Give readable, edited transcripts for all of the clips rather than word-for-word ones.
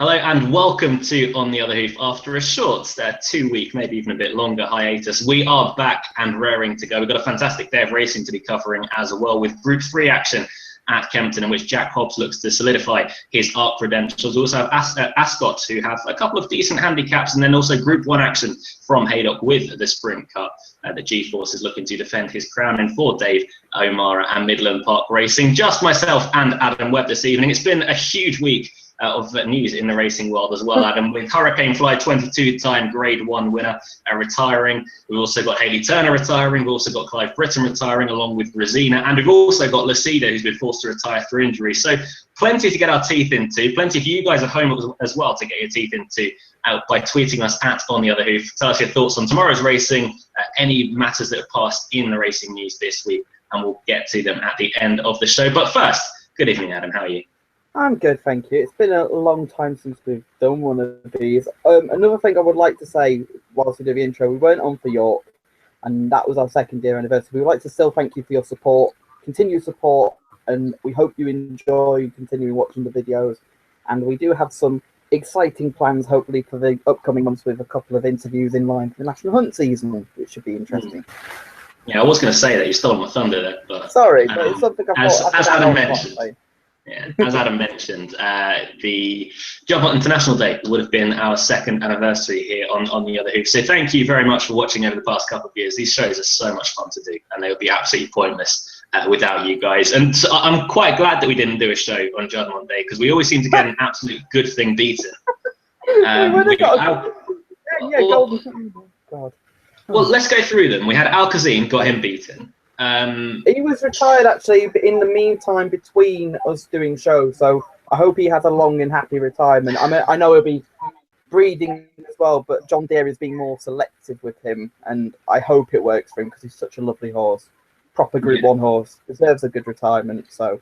Hello and welcome to On the Other Hoof. After a short 2-week, maybe even a bit longer hiatus, we are back and raring to go. We've got a fantastic day of racing to be covering as well, with Group 3 action at Kempton, in which Jack Hobbs looks to solidify his ARC credentials. We also have Ascot, who have a couple of decent handicaps, and then also Group 1 action from Haydock with the Sprint Cup. The G-Force is looking to defend his crown in for Dave O'Mara and Midland Park Racing. Just myself and Adam Webb this evening. It's been a huge week of news in the racing world as well, Adam, with Hurricane Fly, 22-time Grade 1 winner, retiring. We've also got Hayley Turner retiring. We've also got Clive Britton retiring, along with Rosina. And we've also got Lucida, who's been forced to retire through injury. So plenty to get our teeth into, plenty for you guys at home as well to get your teeth into by tweeting us at On The Other Hoof. Tell us your thoughts on tomorrow's racing, any matters that have passed in the racing news this week, and we'll get to them at the end of the show. But first, good evening, Adam. How are you? I'm good, thank you. It's been a long time since we've done one of these. Another thing I would like to say whilst we do the intro, we weren't on for York, and that was our 2nd year anniversary. We would like to still thank you for your support, continued support, and we hope you enjoy continuing watching the videos. And we do have some exciting plans, hopefully, for the upcoming months, with a couple of interviews in line for the National Hunt season, which should be interesting. Yeah, I was going to say that. You stole my thunder there. But, sorry, but it's something I thought... As Adam mentioned. Yeah, as Adam mentioned, the Jump Hunt International Day would have been our 2nd anniversary here on The Other Hoof. So thank you very much for watching over the past couple of years. These shows are so much fun to do, and they would be absolutely pointless without you guys. And so I'm quite glad that we didn't do a show on Judgment Day, because we always seem to get an absolute good thing beaten. God. Well, let's go through them. We had Al Kazim, got him beaten. He was retired actually in the meantime between us doing shows, so I hope he has a long and happy retirement. I mean, I know he'll be breeding as well, but John Deere is being more selective with him, and I hope it works for him because he's such a lovely horse, proper Group 1 horse, deserves a good retirement. So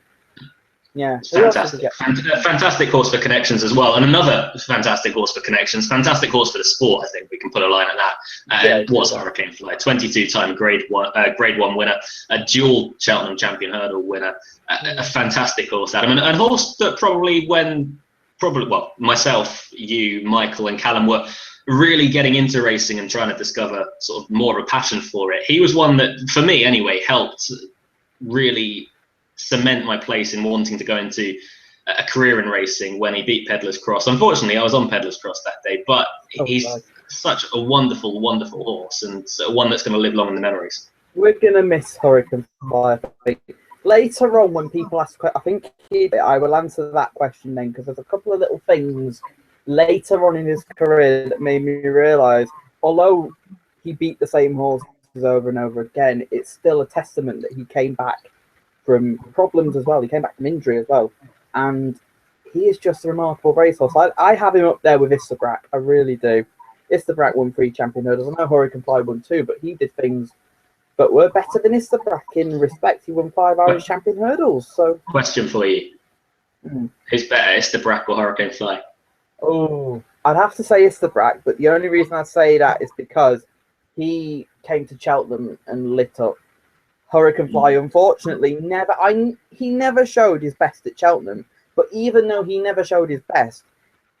yeah, fantastic horse for connections as well, and another fantastic horse for connections, fantastic horse for the sport. I think we can put a line at that. It was Hurricane Fly, 22-time Grade 1 winner, a dual Cheltenham Champion Hurdle winner, a fantastic horse, Adam, and a horse that probably myself, you, Michael, and Callum were really getting into racing and trying to discover sort of more of a passion for it. He was one that, for me anyway, helped really cement my place in wanting to go into a career in racing when he beat Pedlar's Cross. Unfortunately, I was on Pedlar's Cross that day, but he's such a wonderful, wonderful horse, and one that's going to live long in the memories. We're going to miss Hurricane Fly, I think. Later on, when people ask, I think I will answer that question then, because there's a couple of little things later on in his career that made me realise, although he beat the same horses over and over again, it's still a testament that he came back from problems as well. He came back from injury as well, and he is just a remarkable racehorse. I have him up there with Istabrack. I really do. Istabrack won 3 champion hurdles. I know Hurricane Fly won 2, but he did things that were better than Istabrack in respect. He won 5 Irish champion hurdles. So, question for you: who's better, Istabrack or Hurricane Fly? Oh, I'd have to say Istabrack, but the only reason I say that is because he came to Cheltenham and lit up. Hurricane Fly, unfortunately, he never showed his best at Cheltenham. But even though he never showed his best,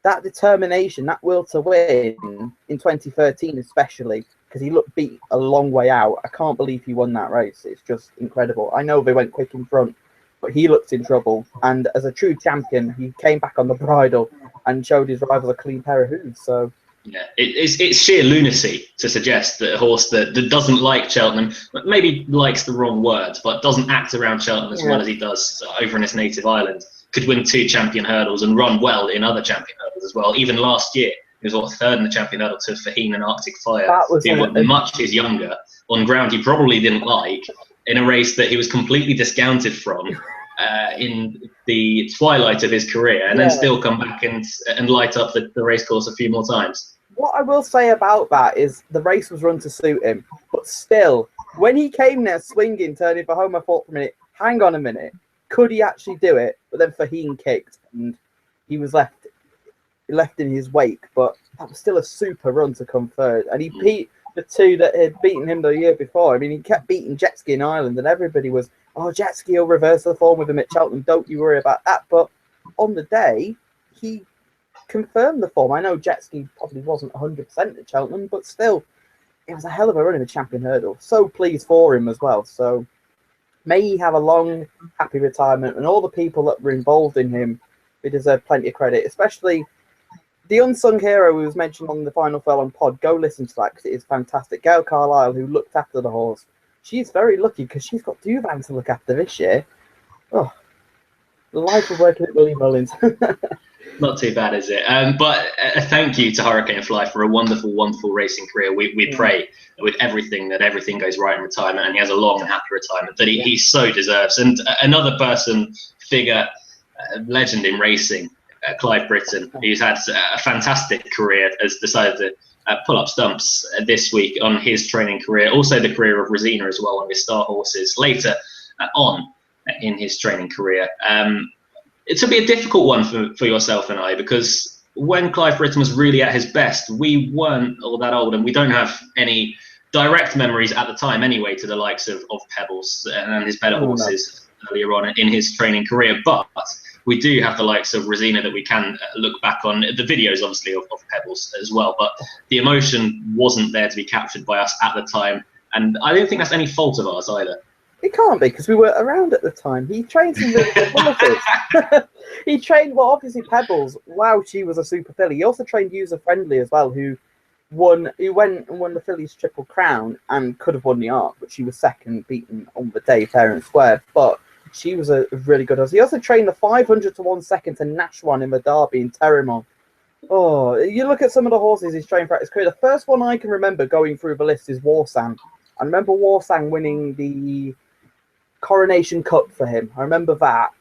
that determination, that will to win in 2013 especially, because he looked beat a long way out. I can't believe he won that race. It's just incredible. I know they went quick in front, but he looked in trouble. And as a true champion, he came back on the bridle and showed his rivals a clean pair of hooves. So yeah, it's sheer lunacy to suggest that a horse that doesn't like Cheltenham, maybe likes the wrong word, but doesn't act around Cheltenham as well as he does over in his native island, could win 2 champion hurdles and run well in other champion hurdles as well. Even last year, he was 3rd in the champion hurdle to Faheen and Arctic Fire, who were much younger, on ground he probably didn't like, in a race that he was completely discounted from in the twilight of his career, and then still come back and light up the racecourse a few more times. What I will say about that is the race was run to suit him, but still, when he came there swinging, turning for home, I thought for a minute, hang on a minute, could he actually do it? But then Faheen kicked, and he was left in his wake, but that was still a super run to come 3rd. And he beat the 2 that had beaten him the year before. I mean, he kept beating Jetski in Ireland, and everybody was, oh, Jetski will reverse the form with him at Cheltenham, don't you worry about that. But on the day, he confirmed the form. I know jet ski probably wasn't 100% at Cheltenham, but still, it was a hell of a run in the champion hurdle. So pleased for him as well. So may he have a long, happy retirement, and all the people that were involved in him, they deserve plenty of credit, especially the unsung hero who was mentioned on the Final Furlong pod. Go listen to that because it is fantastic. Gail Carlisle, who looked after the horse, she's very lucky because she's got Duvan to look after this year. Oh, the life of working at William Mullins. Not too bad, is it? But a thank you to Hurricane Fly for a wonderful, wonderful racing career. We pray with everything that everything goes right in retirement, and he has a long and happy retirement that he so deserves. And another figure, legend in racing, Clive Britton, who's had a fantastic career, has decided to pull up stumps this week on his training career. Also the career of Rosina as well on his star horses later on in his training career. It will be a difficult one for yourself and I, because when Clive Britton was really at his best, we weren't all that old, and we don't have any direct memories at the time anyway to the likes of Pebbles and his better horses earlier on in his training career. But we do have the likes of Rosina that we can look back on. The videos, obviously, of Pebbles as well, but the emotion wasn't there to be captured by us at the time, and I don't think that's any fault of ours either. It can't be, because we were around at the time. He trained some really good horses. He trained, well, obviously Pebbles. Wow, she was a super filly. He also trained User Friendly as well, who went and won the Fillies Triple Crown and could have won the Arc, but she was second, beaten on the day fair and square. But she was a really good horse. He also trained the 500 to 1 second to Nashwan in the Derby in Terramon. Oh, you look at some of the horses he's trained throughout his career. The first one I can remember going through the list is Warsang. I remember Warsang winning the Coronation Cup for him. I remember that.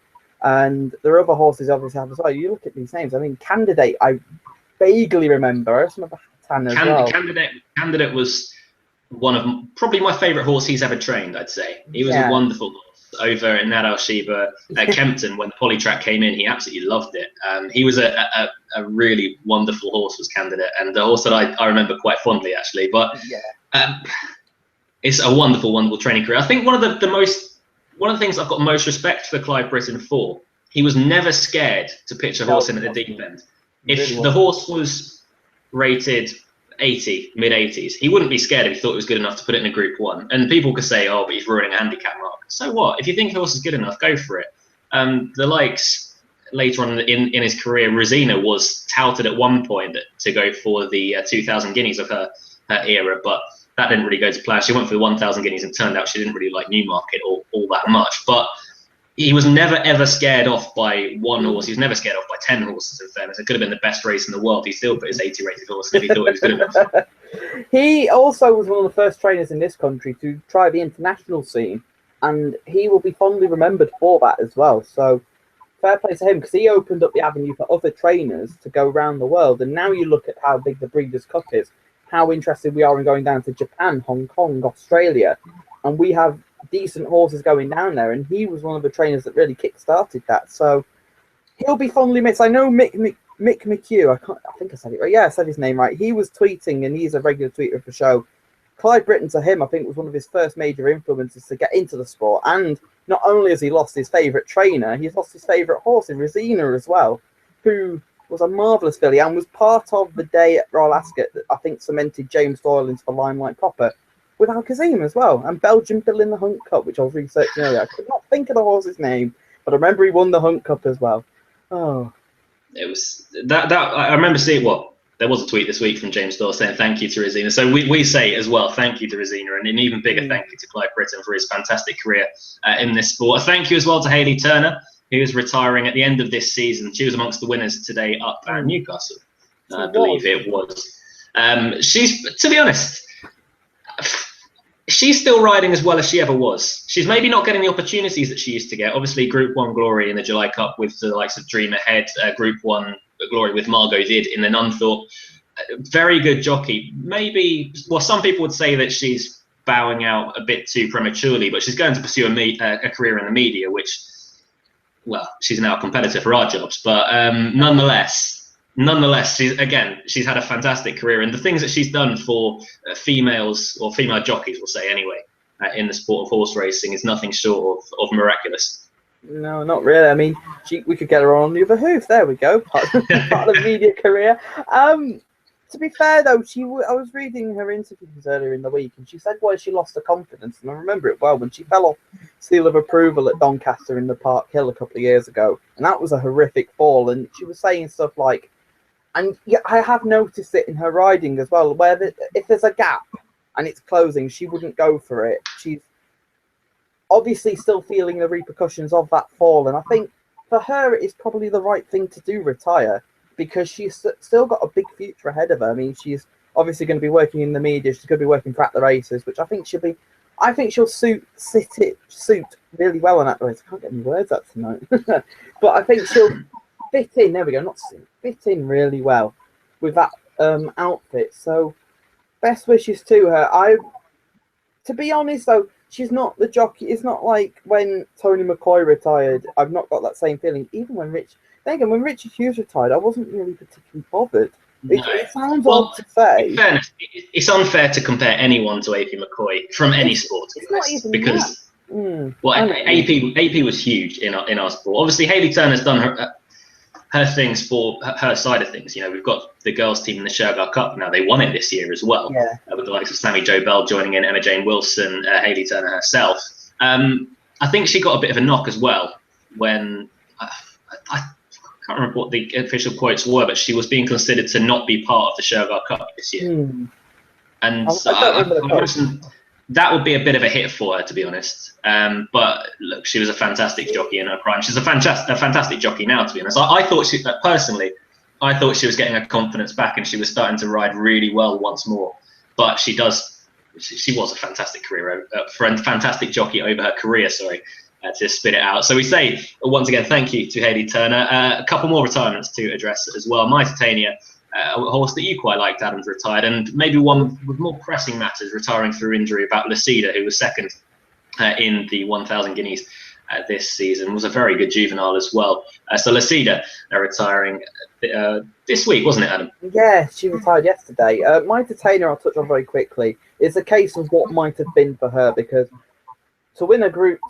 And there are other horses obviously have as well. You look at these names. I mean, Candidate, I vaguely remember. Some of the Hatan as well. Candidate was one of probably my favourite horse he's ever trained, I'd say. He was a wonderful horse over in Nad Al Shiba at Kempton when the polytrack came in. He absolutely loved it. He was a really wonderful horse, was Candidate, and the horse that I remember quite fondly, actually. But it's a wonderful, wonderful training career. I think one of the things I've got most respect for Clive Britton for, he was never scared to pitch a horse in at the deep end. If the horse was rated 80, mid-80s, he wouldn't be scared if he thought it was good enough to put it in a Group 1. And people could say, oh, but he's ruining a handicap mark. So what? If you think the horse is good enough, go for it. The likes later on in his career, Rosina was touted at one point to go for the 2,000 guineas of her era, but that didn't really go to plan. She went for the 1,000 guineas and turned out she didn't really like Newmarket all that much. But he was never, ever scared off by one horse. He was never scared off by 10 horses, in fairness. It could have been the best race in the world. He still put his 80-rated horse if he thought it was good enough. He also was one of the first trainers in this country to try the international scene, and he will be fondly remembered for that as well. So fair play to him, because he opened up the avenue for other trainers to go around the world. And now you look at how big the Breeders' Cup is, how interested we are in going down to Japan, Hong Kong, Australia, and we have decent horses going down there, and he was one of the trainers that really kick-started that. So he'll be fondly missed. I know Mick McHugh, I think I said it right. Yeah, I said his name right. He was tweeting, and he's a regular tweeter of the show. Clive Britton, to him, I think, was one of his first major influences to get into the sport. And not only has he lost his favourite trainer, he's lost his favourite horse in Rosina as well, who was a marvellous filly and was part of the day at Royal Ascot that I think cemented James Doyle into the Limelight Copper with Al-Kazim as well. And Belgium Bill in the Hunt Cup, which I was researching earlier. I could not think of the horse's name, but I remember he won the Hunt Cup as well. Oh, it was that I remember seeing there was a tweet this week from James Doyle saying thank you to Rosina. So we say as well thank you to Rosina, and an even bigger thank you to Clive Britton for his fantastic career in this sport. A thank you as well to Hayley Turner, who is retiring at the end of this season. She was amongst the winners today up at Newcastle, I believe it was. She's, to be honest, she's still riding as well as she ever was. She's maybe not getting the opportunities that she used to get. Obviously, Group 1 glory in the July Cup with the likes of Dream Ahead, Group 1 glory with Margot Did in the Nunthorpe. Very good jockey. Maybe, well, some people would say that she's bowing out a bit too prematurely, but she's going to pursue a career in the media, which, well, she's now a competitor for our jobs. But nonetheless, she's had a fantastic career, and the things that she's done for females, or female jockeys, we'll say anyway, in the sport of horse racing is nothing short of miraculous. No, not really. I mean, we could get her on the other hoof. There we go. Part of the media career. To be fair, though, I was reading her interviews earlier in the week, and she said why she lost her confidence, and I remember it well when she fell off seal of approval at Doncaster in the Park Hill a couple of years ago, and that was a horrific fall. And she was saying stuff like, and yeah, I have noticed it in her riding as well, where if there's a gap and it's closing, she wouldn't go for it. She's obviously still feeling the repercussions of that fall, and I think for her it is probably the right thing to do, retire, because she's still got a big future ahead of her. I mean, she's obviously going to be working in the media. She's going to be working for At the Races, which I think she'll suit really well on At the Races. I can't get any words out tonight, but I think she'll fit in. There we go, not suit, fit in really well with that outfit. So, best wishes to her. To be honest though, she's not the jockey. It's not like when Tony McCoy retired. I've not got that same feeling. Even when when Richard Hughes retired, I wasn't really particularly bothered. It sounds odd to say. In fairness, it's unfair to compare anyone to AP McCoy from any sport. It's not even because AP was huge in our sport. Obviously, Hayley Turner's done her things for her side of things. You know, we've got the girls' team in the Shergar Cup now. They won it this year as well, with the likes of Sammy Jo Bell joining in, Emma Jane Wilson, Hayley Turner herself. I think she got a bit of a knock as well when I can't remember what the official quotes were, but she was being considered to not be part of the Shergar Cup this year. And that would be a bit of a hit for her, to be honest. But look, she was a fantastic jockey in her prime. She's a fantastic jockey now, to be honest. I thought personally, I thought she was getting her confidence back and she was starting to ride really well once more. But she was a fantastic fantastic jockey over her career, to spit it out. So we say, once again, thank you to Hayley Turner. A couple more retirements to address as well. My Titania, a horse that you quite liked, Adam's retired, and maybe one with more pressing matters, retiring through injury, about Lucida, who was second in the 1,000 guineas this season, was a very good juvenile as well. So Lucida retiring this week, wasn't it, Adam? Yeah, she retired yesterday. My Titania, I'll touch on very quickly. It's a case of what might have been for her, because to win a group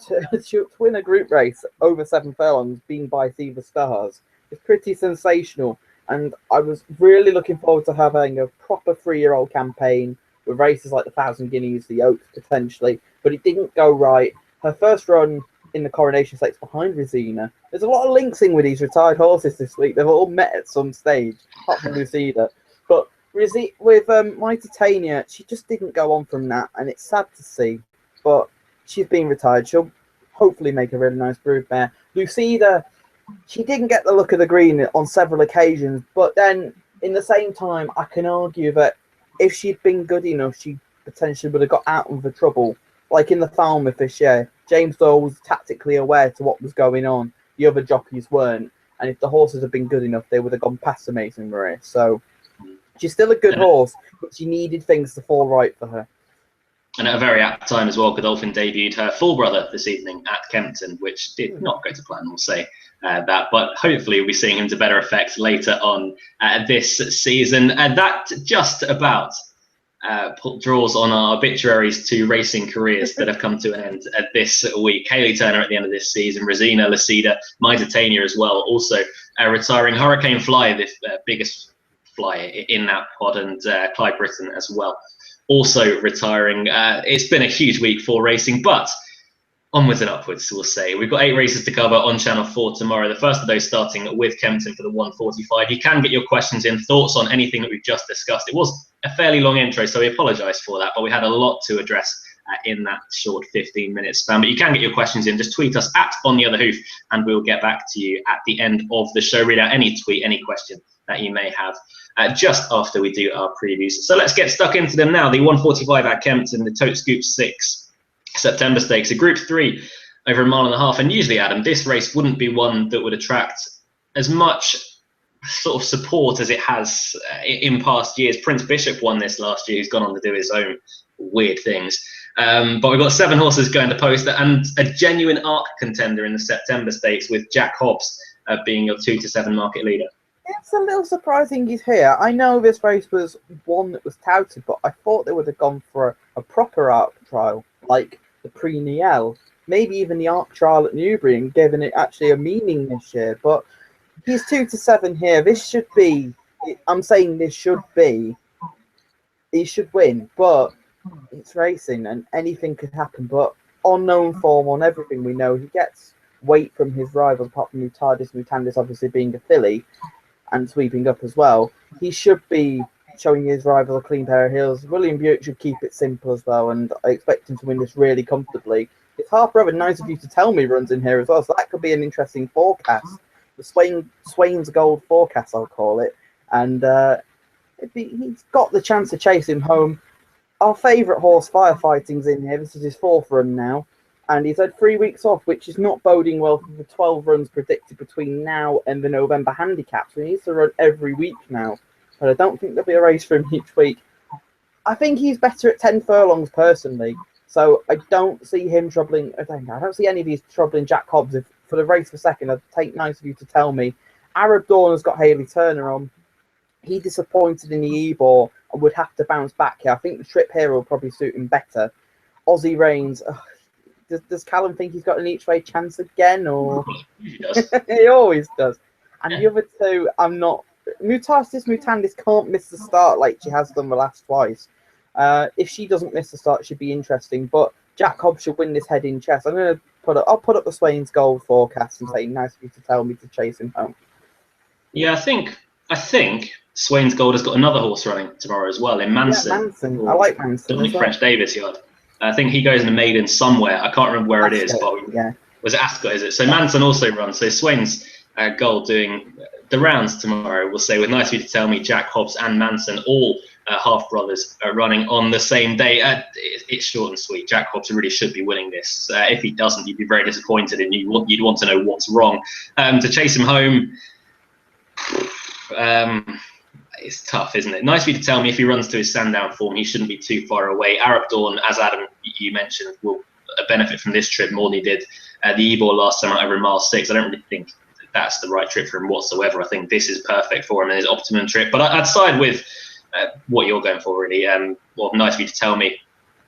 race over 7 furlongs, being by Thiever Stars, is pretty sensational. And I was really looking forward to having a proper 3-year-old campaign with races like the 1,000 Guineas, the Oaks potentially, but it didn't go right. Her first run in the Coronation Stakes behind Rosina. There's a lot of links in with these retired horses this week. They've all met at some stage, apart from Lucida. But with My Titania, she just didn't go on from that, and it's sad to see. But she's been retired. She'll hopefully make a really nice brood mare. Lucida, she didn't get the look of the green on several occasions, but then in the same time, I can argue that if she'd been good enough, she potentially would have got out of the trouble. Like in the Falmouth this year, James Doyle was tactically aware to what was going on. The other jockeys weren't. And if the horses had been good enough, they would have gone past Amazing Maria. So she's still a good horse, but she needed things to fall right for her. And at a very apt time as well, Godolphin debuted her full brother this evening at Kempton, which did not go to plan, we'll say that. But hopefully we'll be seeing him to better effect later on this season. And that just about draws on our obituaries to racing careers that have come to an end this week. Hayley Turner at the end of this season, Rosina, Lucida, My Titania as well, also retiring. Hurricane Fly, the biggest flyer in that pod, and Clyde Britton as well, also retiring. It's been a huge week for racing, but onwards and upwards, we'll say. We've got 8 races to cover on Channel 4 tomorrow. The first of those starting with Kempton for the 145. You can get your questions in, thoughts on anything that we've just discussed. It was a fairly long intro, so we apologise for that, but we had a lot to address in that short 15-minute span. But you can get your questions in. Just tweet us at On The Other Hoof, and we'll get back to you at the end of the show. Read out any tweet, any question that you may have just after we do our previews. So let's get stuck into them now. The 145 at Kempton, the Tote Scoop 6 September Stakes, a Group 3 over 1.5 miles. And usually, Adam, this race wouldn't be one that would attract as much sort of support as it has in past years. Prince Bishop won this last year, who's gone on to do his own weird things. But we've got 7 horses going to post, and a genuine ARC contender in the September Stakes, with Jack Hobbs being your 2 to 7 market leader. It's a little surprising he's here. I know this race was one that was touted, but I thought they would have gone for a proper ARC trial, like the Prix Niel. maybe even the Arc Trial at Newbury and given it actually a meaning this year. But he's 2-7 here. This should be. I'm saying this should be. He should win, but it's racing and anything could happen. But on known form, on everything we know, he gets weight from his rival, apart from Mutandis obviously being a filly and sweeping up as well. He should be showing his rival a clean pair of heels. William Buick should keep it simple as well, and I expect him to win this really comfortably. It's half brother, nice of you to tell me, runs in here as well, so that could be an interesting forecast. The Swain's Gold forecast, I'll call it. And he's got the chance to chase him home. Our favourite horse, Firefighting's in here. This is his 4th run now. And he's had 3 weeks off, which is not boding well for the 12 runs predicted between now and the November handicap. So he needs to run every week now. But I don't think there'll be a race for him each week. I think he's better at 10 furlongs personally. So I don't see him troubling. I don't see any of these troubling Jack Hobbs. If for the race for second, I'd take nice of you to tell me. Arab Dawn has got Hayley Turner on. He disappointed in the Ebor and would have to bounce back here. I think the trip here will probably suit him better. Aussie Reigns. Does Callum think he's got an each way chance again? Or He does. he always does. And the other two, I'm not. Mutandis can't miss the start like she has done the last twice. If she doesn't miss the start, it should be interesting. But Jack Hobbs should win this head-in chess. I'll put up the Swain's Gold forecast and say, nice of you to tell me to chase him home. Yeah, I think Swain's Gold has got another horse running tomorrow as well in Manson. Yeah, Manson. I like Manson. Dominic French Davis yard. I think he goes in the maiden somewhere. I can't remember where Ascot, it is, but yeah. Was it Ascot, is it? So Manson also runs. So Swain's Gold doing the rounds tomorrow, we'll say, with nice of you to tell me, Jack Hobbs and Manson, all half brothers, are running on the same day. It's short and sweet. Jack Hobbs really should be winning this. If he doesn't, you'd be very disappointed, and you'd want to know what's wrong. To chase him home, it's tough, isn't it? Nice of you to tell me, if he runs to his Sandown form, he shouldn't be too far away. Arab Dawn, as Adam, you mentioned, will benefit from this trip more than he did the Ebor last time over in mile 6. I don't really think that's the right trip for him whatsoever. I think this is perfect for him and his optimum trip. But I'd side with what you're going for, really. Well, nice of you to tell me.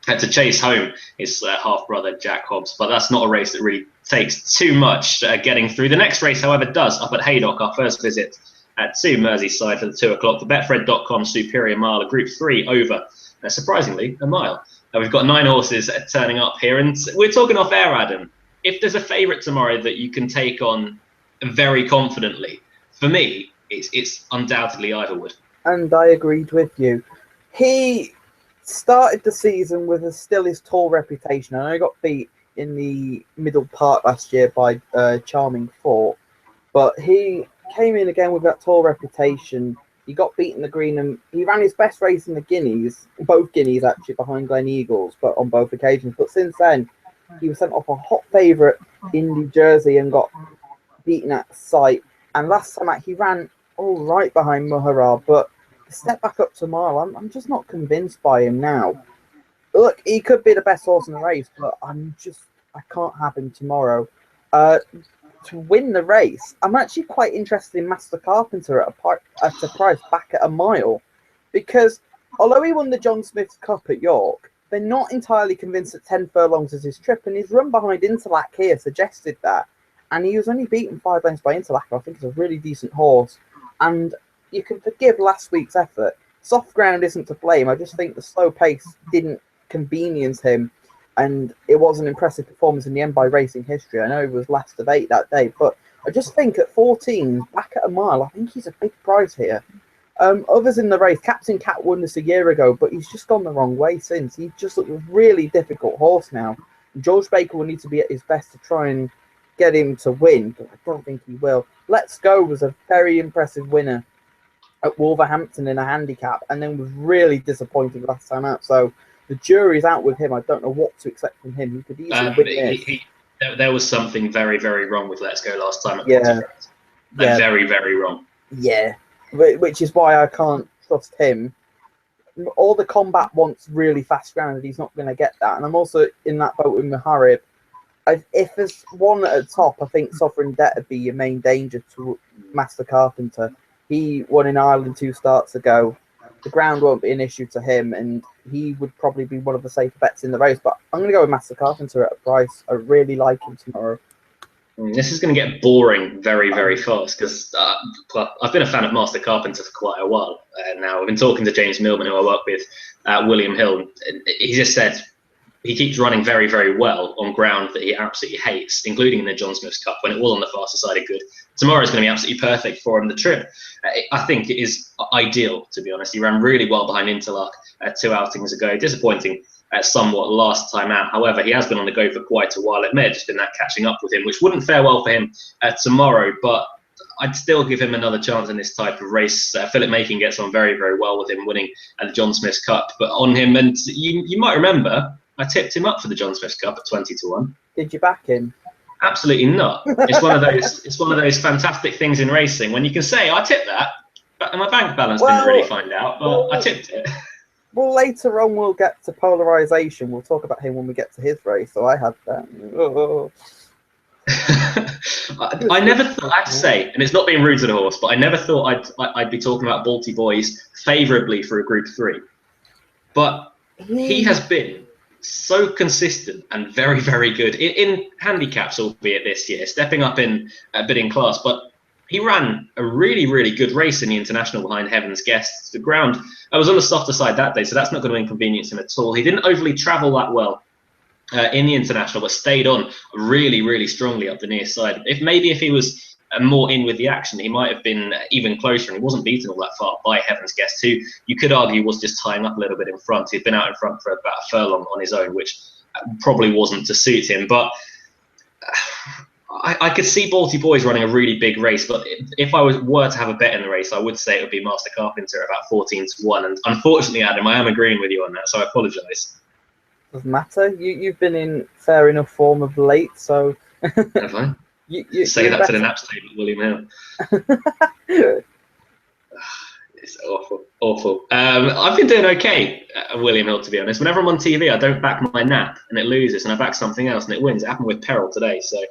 To chase home his half-brother, Jack Hobbs. But that's not a race that really takes too much getting through. The next race, however, does, up at Haydock, our first visit to Merseyside for the 2 o'clock. The Betfred.com Superior Mile, a Group 3 over, surprisingly, a mile. We've got 9 horses turning up here. And we're talking off air, Adam. If there's a favourite tomorrow that you can take on very confidently, for me, it's undoubtedly Iverwood. And I agreed with you. He started the season with still his tall reputation. I know he got beat in the middle part last year by Charming Fort, but he came in again with that tall reputation. He got beat in the green, and he ran his best race in the Guineas, both Guineas actually, behind Glen Eagles, but on both occasions. But since then, he was sent off a hot favourite in New Jersey and got beaten at sight. And last time out, he ran all right behind Muharrab, but the step back up to mile, I'm just not convinced by him now. Look, he could be the best horse in the race, but I can't have him tomorrow. To win the race, I'm actually quite interested in Master Carpenter at a price back at a mile, because although he won the John Smith's Cup at York, they're not entirely convinced that 10 furlongs is his trip, and his run behind Interlac here suggested that. And he was only beaten 5 lengths by Interlac. I think it's a really decent horse. And you can forgive last week's effort. Soft ground isn't to blame. I just think the slow pace didn't convenience him. And it was an impressive performance in the end by racing history. I know he was last of 8 that day. But I just think at 14, back at a mile, I think he's a big prize here. Others in the race, Captain Cat won this a year ago, but he's just gone the wrong way since. He just looked a really difficult horse now. George Baker will need to be at his best to try and get him to win, but I don't think he will. Let's Go was a very impressive winner at Wolverhampton in a handicap, and then was really disappointed last time out. So the jury's out with him. I don't know what to expect from him. He could easily win this. There was something very, very wrong with Let's Go last time. Yeah. Very, very wrong. Yeah, which is why I can't trust him. All the combat wants really fast ground, and he's not going to get that. And I'm also in that boat with Muharrib. If there's one at the top, I think Sovereign Debt would be your main danger to Master Carpenter. He won in Ireland 2 starts ago. the ground won't be an issue to him, and he would probably be one of the safer bets in the race. But I'm going to go with Master Carpenter at a price. I really like him tomorrow. This is going to get boring very, very fast because I've been a fan of Master Carpenter for quite a while now. I've been talking to James Millman, who I work with at William Hill. And he just said he keeps running very, very well on ground that he absolutely hates, including in the John Smith's Cup when it was on the faster side of good. Tomorrow is going to be absolutely perfect for him. The trip, I think, it is ideal, to be honest. He ran really well behind Interlac 2 outings ago. Disappointing somewhat last time out. However, he has been on the go for quite a while. It may have just been that catching up with him, which wouldn't fare well for him tomorrow, but I'd still give him another chance in this type of race. Philip Making gets on very, very well with him winning the John Smith's Cup, but on him, and you might remember, I tipped him up for the John Smith's Cup at 20-1. Did you back him? Absolutely not. It's one of those. It's one of those fantastic things in racing when you can say, "I tipped that," but my bank balance didn't really find out, but I tipped it. Well, later on we'll get to polarization. We'll talk about him when we get to his race. So I had that. Oh. I never thought, I have to say, and it's not being rude to the horse, but I never thought I'd be talking about Balti Boys favourably for a Group 3. But he has been so consistent and very, very good in handicaps, albeit this year, stepping up in bidding class. But he ran a really, really good race in the International behind Heaven's Guests. The ground, I was on the softer side that day, so that's not going to inconvenience him at all. He didn't overly travel that well in the International, but stayed on really, really strongly up the near side. If he was more in with the action, he might have been even closer, and he wasn't beaten all that far by Heaven's Guest, who you could argue was just tying up a little bit in front. He'd been out in front for about a furlong on his own, which probably wasn't to suit him. But I could see Balti Boys running a really big race, but if I were to have a bet in the race, I would say it would be Master Carpenter at about 14-1. And unfortunately, Adam, I am agreeing with you on that, so I apologise. Doesn't matter. You've been in fair enough form of late, so. Have I? You say that to the Naps table at William Hill. It's awful, awful. I've been doing okay at William Hill, to be honest. Whenever I'm on TV, I don't back my Nap and it loses, and I back something else and it wins. It happened with Peril today, so.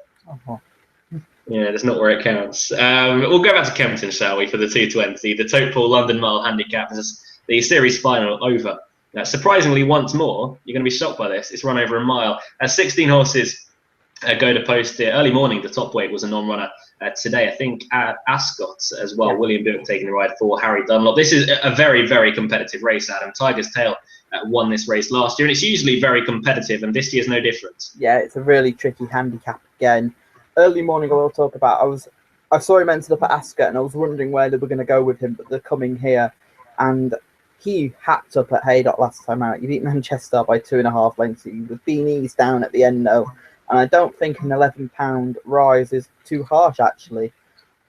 Yeah, that's not where it counts. We'll go back to Kempton, shall we, for the 220. The Topol London Mile Handicap is the series final over. Now, surprisingly, once more, you're going to be shocked by this, it's run over a mile. 16 horses go to post here. Early morning, the top weight was a non-runner. Today, I think Ascot as well. Yeah. William Buick taking the ride for Harry Dunlop. This is a very, very competitive race, Adam. Tiger's Tail won this race last year, and it's usually very competitive, and this year's no different. Yeah, it's a really tricky handicap again. Early morning, I will talk about. I saw him entered up at Ascot, and I was wondering where they were going to go with him, but they're coming here, and he hacked up at Haydock last time out. He beat Manchester by 2.5 lengths. He was being eased down at the end, though. And I don't think an £11 rise is too harsh, actually.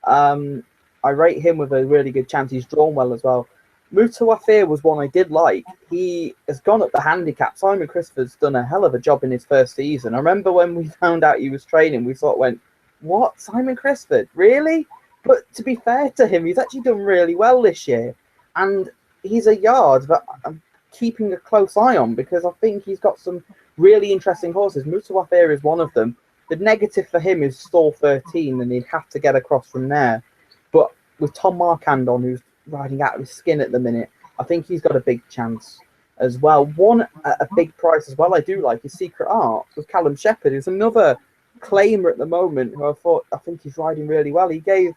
I rate him with a really good chance. He's drawn well as well. Mutawafir was one I did like. He has gone up the handicap. Simon Christopher's done a hell of a job in his first season. I remember when we found out he was training, we sort of went, what? Simon Christopher? Really? But to be fair to him, he's actually done really well this year. And he's a yard that I'm keeping a close eye on because I think he's got some really interesting horses. Mutawafir is one of them. The negative for him is stall 13, and he'd have to get across from there. But with Tom Marquand on, who's riding out of his skin at the minute, I think he's got a big chance as well. One at a big price as well I do like is Secret Art with Callum Shepherd, who's another claimer at the moment who I think he's riding really well. He gave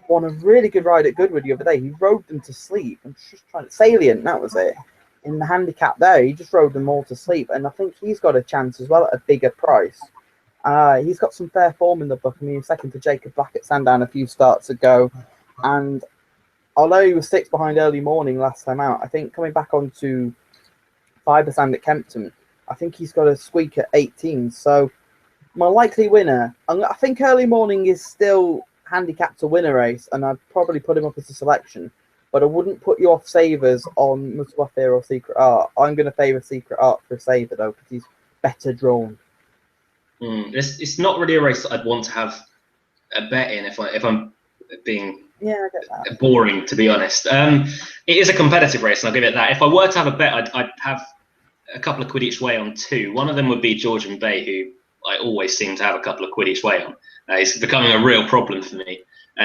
one a really good ride at Goodwood the other day. He rode them to sleep. I'm just trying to Salient, that was it. In the handicap there, he just rode them all to sleep, and I think he's got a chance as well at a bigger price. He's got some fair form in the book. I mean, second to Jacob Black at Sandown a few starts ago, and although he was 6 behind early morning last time out, I think coming back onto Fibersand at Kempton, I think he's got a squeak at 18. So my likely winner, I think early morning is still handicapped to win a race, and I'd probably put him up as a selection. But I wouldn't put you off savers on Mutawafir or Secret Art. I'm going to favour Secret Art for a saver, though, because he's better drawn. It's not really a race that I'd want to have a bet in if I'm being I get that. Boring, to be honest. It is a competitive race, and I'll give it that. If I were to have a bet, I'd have a couple of quid each way on 2. One of them would be Georgian Bay, who I always seem to have a couple of quid each way on. He's becoming a real problem for me.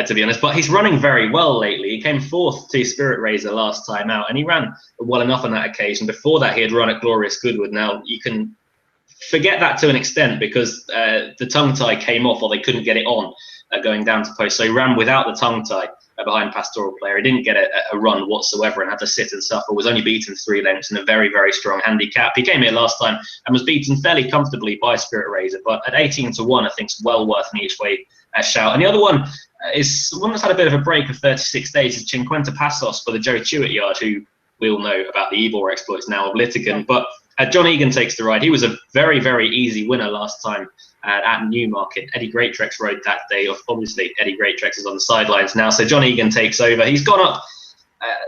to be honest. But he's running very well lately. He came fourth to Spirit Razor last time out, and he ran well enough on that occasion. Before that, he had run at Glorious Goodwood. Now, you can forget that to an extent because the tongue tie came off, or they couldn't get it on going down to post. So he ran without the tongue tie behind Pastoral Player. He didn't get a run whatsoever and had to sit and suffer. Was only beaten 3 lengths in a very, very strong handicap. He came here last time and was beaten fairly comfortably by Spirit Razor, but at 18-1, I think it's well worth an each way shout. And the other one is one that's had a bit of a break of 36 days is Cinquenta Passos for the Joe Chewett yard, who we all know about the Ebor exploits now of Litigan. But John Egan takes the ride. He was a very, very easy winner last time at Newmarket. Eddie Greattrex rode that day. Obviously, Eddie Greattrex is on the sidelines now, so John Egan takes over. He's gone up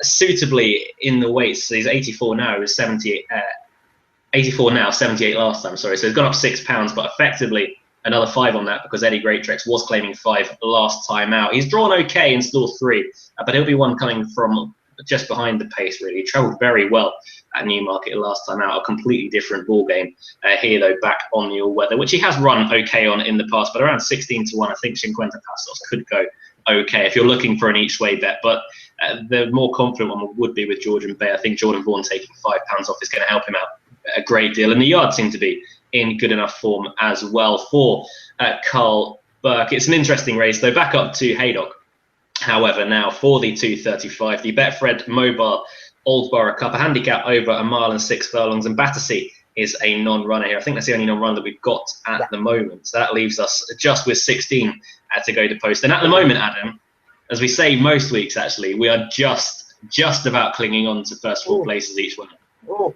suitably in the weights. So he's 84 now. He was 84 now, 78 last time, sorry. So he's gone up £6, but effectively another 5 on that because Eddie Greattrex was claiming 5 last time out. He's drawn okay in stall 3, but he'll be one coming from just behind the pace, really. He travelled very well at Newmarket last time out. A completely different ball game here, though, back on the all-weather, which he has run okay on in the past, but around 16-1, I think Cinquenta Passos could go okay if you're looking for an each-way bet. But the more confident one would be with Jordan Bay. I think Jordan Vaughan taking £5 off is going to help him out a great deal, and the yard seem to be in good enough form as well for Carl Burke. It's an interesting race, though. Back up to Haydock, however, now for the 235, the Betfred Mobile Aldborough Cup, a handicap over 1 mile and 6 furlongs, and Battersea is a non-runner here. I think that's the only non-run that we've got at the moment. So that leaves us just with 16 to go to post. And at the moment, Adam, as we say most weeks, actually, we are just about clinging on to first 4 places each one. Oh,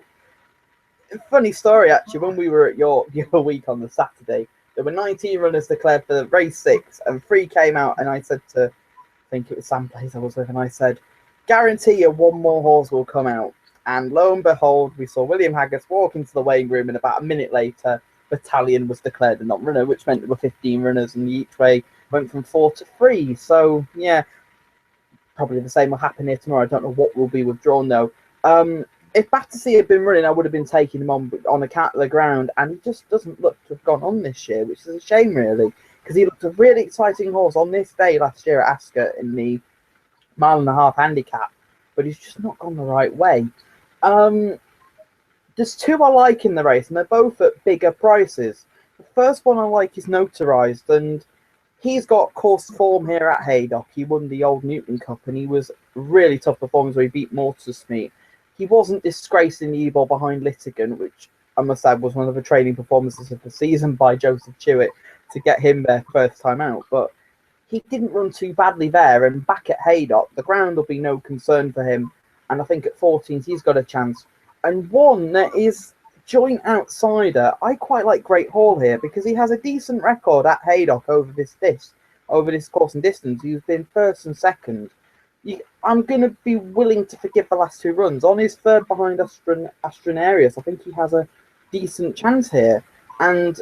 funny story, actually. When we were at your week on the Saturday, there were 19 runners declared for race 6, and 3 came out, and I said to, I think it was Sam Blaze I was with, and I said, guarantee you 1 more horse will come out. And lo and behold, we saw William Haggis walk into the weighing room, and about a minute later, Battalion was declared a non-runner, which meant there were 15 runners, and each way went from 4 to 3. So, yeah, probably the same will happen here tomorrow. I don't know what will be withdrawn, though. If Battersea had been running, I would have been taking him on account of the ground, and he just doesn't look to have gone on this year, which is a shame, really, because he looked a really exciting horse on this day last year at Ascot in the 1.5 mile handicap, but he's just not gone the right way. There's 2 I like in the race, and they're both at bigger prices. The first one I like is Notarized, and he's got course form here at Haydock. He won the Old Newton Cup, and he was really tough performance where he beat Mortismeet. He wasn't disgraced in the Ebor behind Litigan, which I must add was one of the training performances of the season by Joseph Chewett to get him there first time out. But he didn't run too badly there, and back at Haydock, the ground will be no concern for him. And I think at 14s, he's got a chance. And one that is joint outsider, I quite like Great Hall here because he has a decent record at Haydock over this course and distance. He's been first and second. I'm going to be willing to forgive the last 2 runs. On his third behind Astronarius, I think he has a decent chance here. And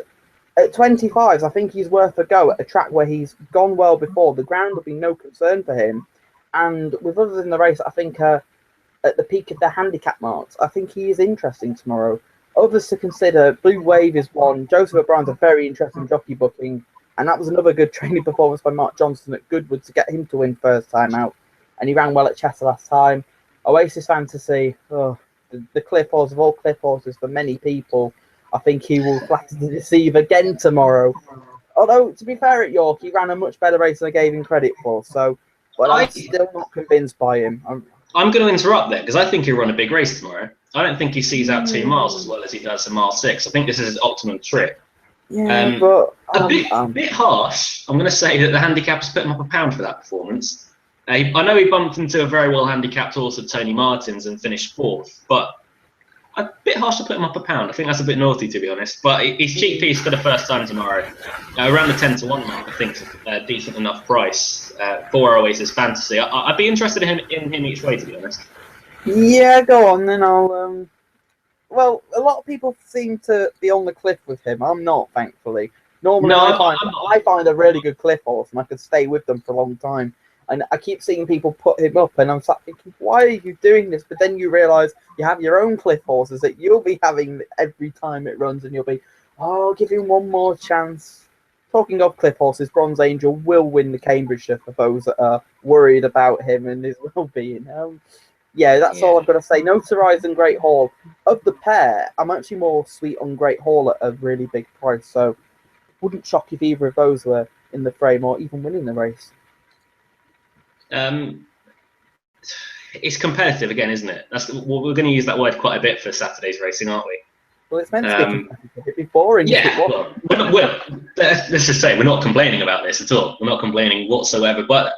at 25s, I think he's worth a go at a track where he's gone well before. The ground will be no concern for him. And with others in the race, I think at the peak of their handicap marks, I think he is interesting tomorrow. Others to consider, Blue Wave is one. Joseph O'Brien's a very interesting jockey booking. And that was another good training performance by Mark Johnston at Goodwood to get him to win first time out. And he ran well at Chester last time. Oasis Fantasy, the cliff horse of all cliff horses for many people. I think he will flatter to deceive again tomorrow. Although, to be fair at York, he ran a much better race than I gave him credit for. So, but I'm still not convinced by him. I'm going to interrupt there because I think he'll run a big race tomorrow. I don't think he sees out 2 miles as well as he does a mile 6. I think this is his optimum trip. Yeah, but a bit harsh. I'm going to say that the handicappers put him up £1 for that performance. I know he bumped into a very well handicapped horse at Tony Martin's and finished 4th, but a bit harsh to put him up £1. I think that's a bit naughty, to be honest. But he's cheap piece for the first time tomorrow. Around the 10-1 mark, I think, is a decent enough price for Oasis Fantasy. I'd be interested in him each way, to be honest. Yeah, go on, then I'll... Well, a lot of people seem to be on the cliff with him. I'm not, thankfully. Normally, I find a really good cliff horse, and I could stay with them for a long time. And I keep seeing people put him up, and I'm thinking, why are you doing this? But then you realise you have your own cliff horses that you'll be having every time it runs, and you'll be, oh, I'll give him one more chance. talking of clip horses, Bronze Angel will win the Cambridgeshire for those that are worried about him and his well-being. Yeah, that's all I've got to say. No to Rise and Great Hall. Of the pair, I'm actually more sweet on Great Hall at a really big price, so wouldn't shock if either of those were in the frame or even winning the race. It's competitive again, isn't it? We're going to use that word quite a bit for Saturday's racing, aren't we? Well, it's meant to be competitive. It'd be boring. Yeah, well, let's just say we're not complaining about this at all. We're not complaining whatsoever. But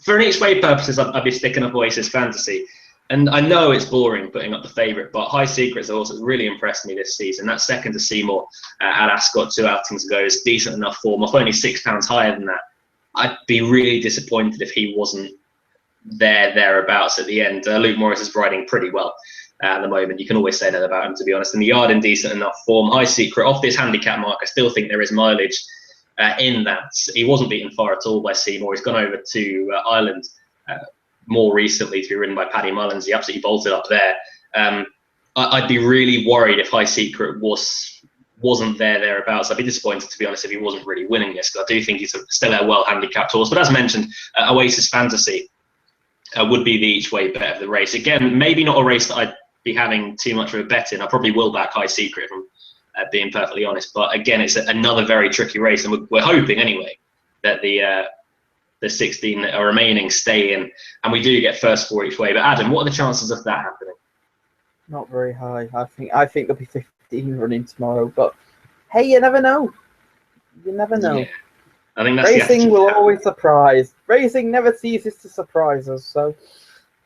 for each way purposes, I'd be sticking up Oasis Fantasy. And I know it's boring putting up the favourite, but High Secret's also really impressed me this season. That's second to Seymour at Ascot 2 outings ago is decent enough form. Off only £6 higher than that. I'd be really disappointed if he wasn't thereabouts at the end. Luke Morris is riding pretty well at the moment. You can always say that about him, to be honest. In the yard, in decent enough form. High Secret, off this handicap mark, I still think there is mileage in that. He wasn't beaten far at all by Seymour. He's gone over to Ireland more recently to be ridden by Paddy Mullins. He absolutely bolted up there. I'd be really worried if High Secret wasn't thereabouts. I'd be disappointed, to be honest, if he wasn't really winning this. I do think he's still a well-handicapped horse. But as mentioned, Oasis Fantasy would be the each way bet of the race. Again, maybe not a race that I'd be having too much of a bet in. I probably will back High Secret, if I'm being perfectly honest. But again, it's another very tricky race, and we're hoping anyway that the 16 that are remaining stay in, and we do get first 4 each way. But Adam, what are the chances of that happening? Not very high. I think there'll be 15 running tomorrow. But hey, you never know. You never know. Yeah. I think that's racing will always surprise. Racing never ceases to surprise us. So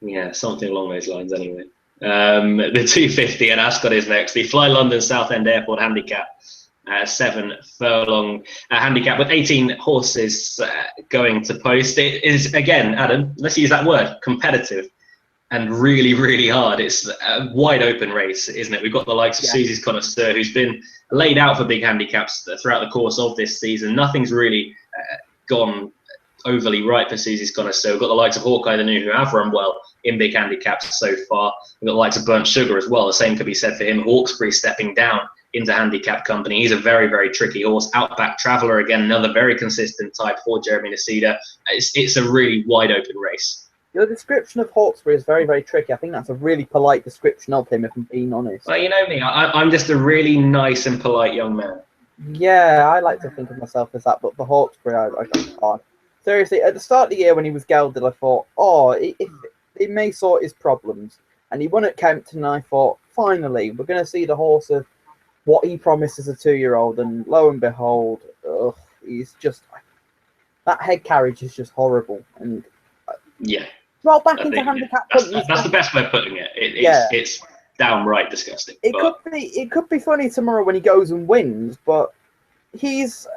yeah, something along those lines anyway. The 250 and Ascot is next. The Fly London Southend Airport handicap. 7 furlong handicap with 18 horses going to post. It is, again, Adam, let's use that word, competitive and really, really hard. It's a wide open race, isn't it? We've got the likes of Susie's Connoisseur, who's been laid out for big handicaps throughout the course of this season. Nothing's really gone overly right for Susie's Connoisseur. We've got the likes of Hawkeye the New, who have run well in big handicaps so far. We've got the likes of Burnt Sugar as well. The same could be said for him. Hawkesbury stepping down into handicap company. He's a very, very tricky horse. Outback Traveller, again, another very consistent type for Jeremy Nacida. It's a really wide open race. Your description of Hawkesbury is very, very tricky. I think that's a really polite description of him, if I'm being honest. Well, you know me. I'm just a really nice and polite young man. Yeah, I like to think of myself as that, but for Hawkesbury, I can't. Seriously, at the start of the year when he was gelded, I thought, it may sort his problems. And he won at Kempton, and I thought, finally, we're going to see the horse of what he promised as a 2-year-old, and lo and behold, he's just, that head carriage is just horrible. And yeah, well, back into handicap. That's the best way of putting it. It's downright disgusting. It could be funny tomorrow when he goes and wins, but he's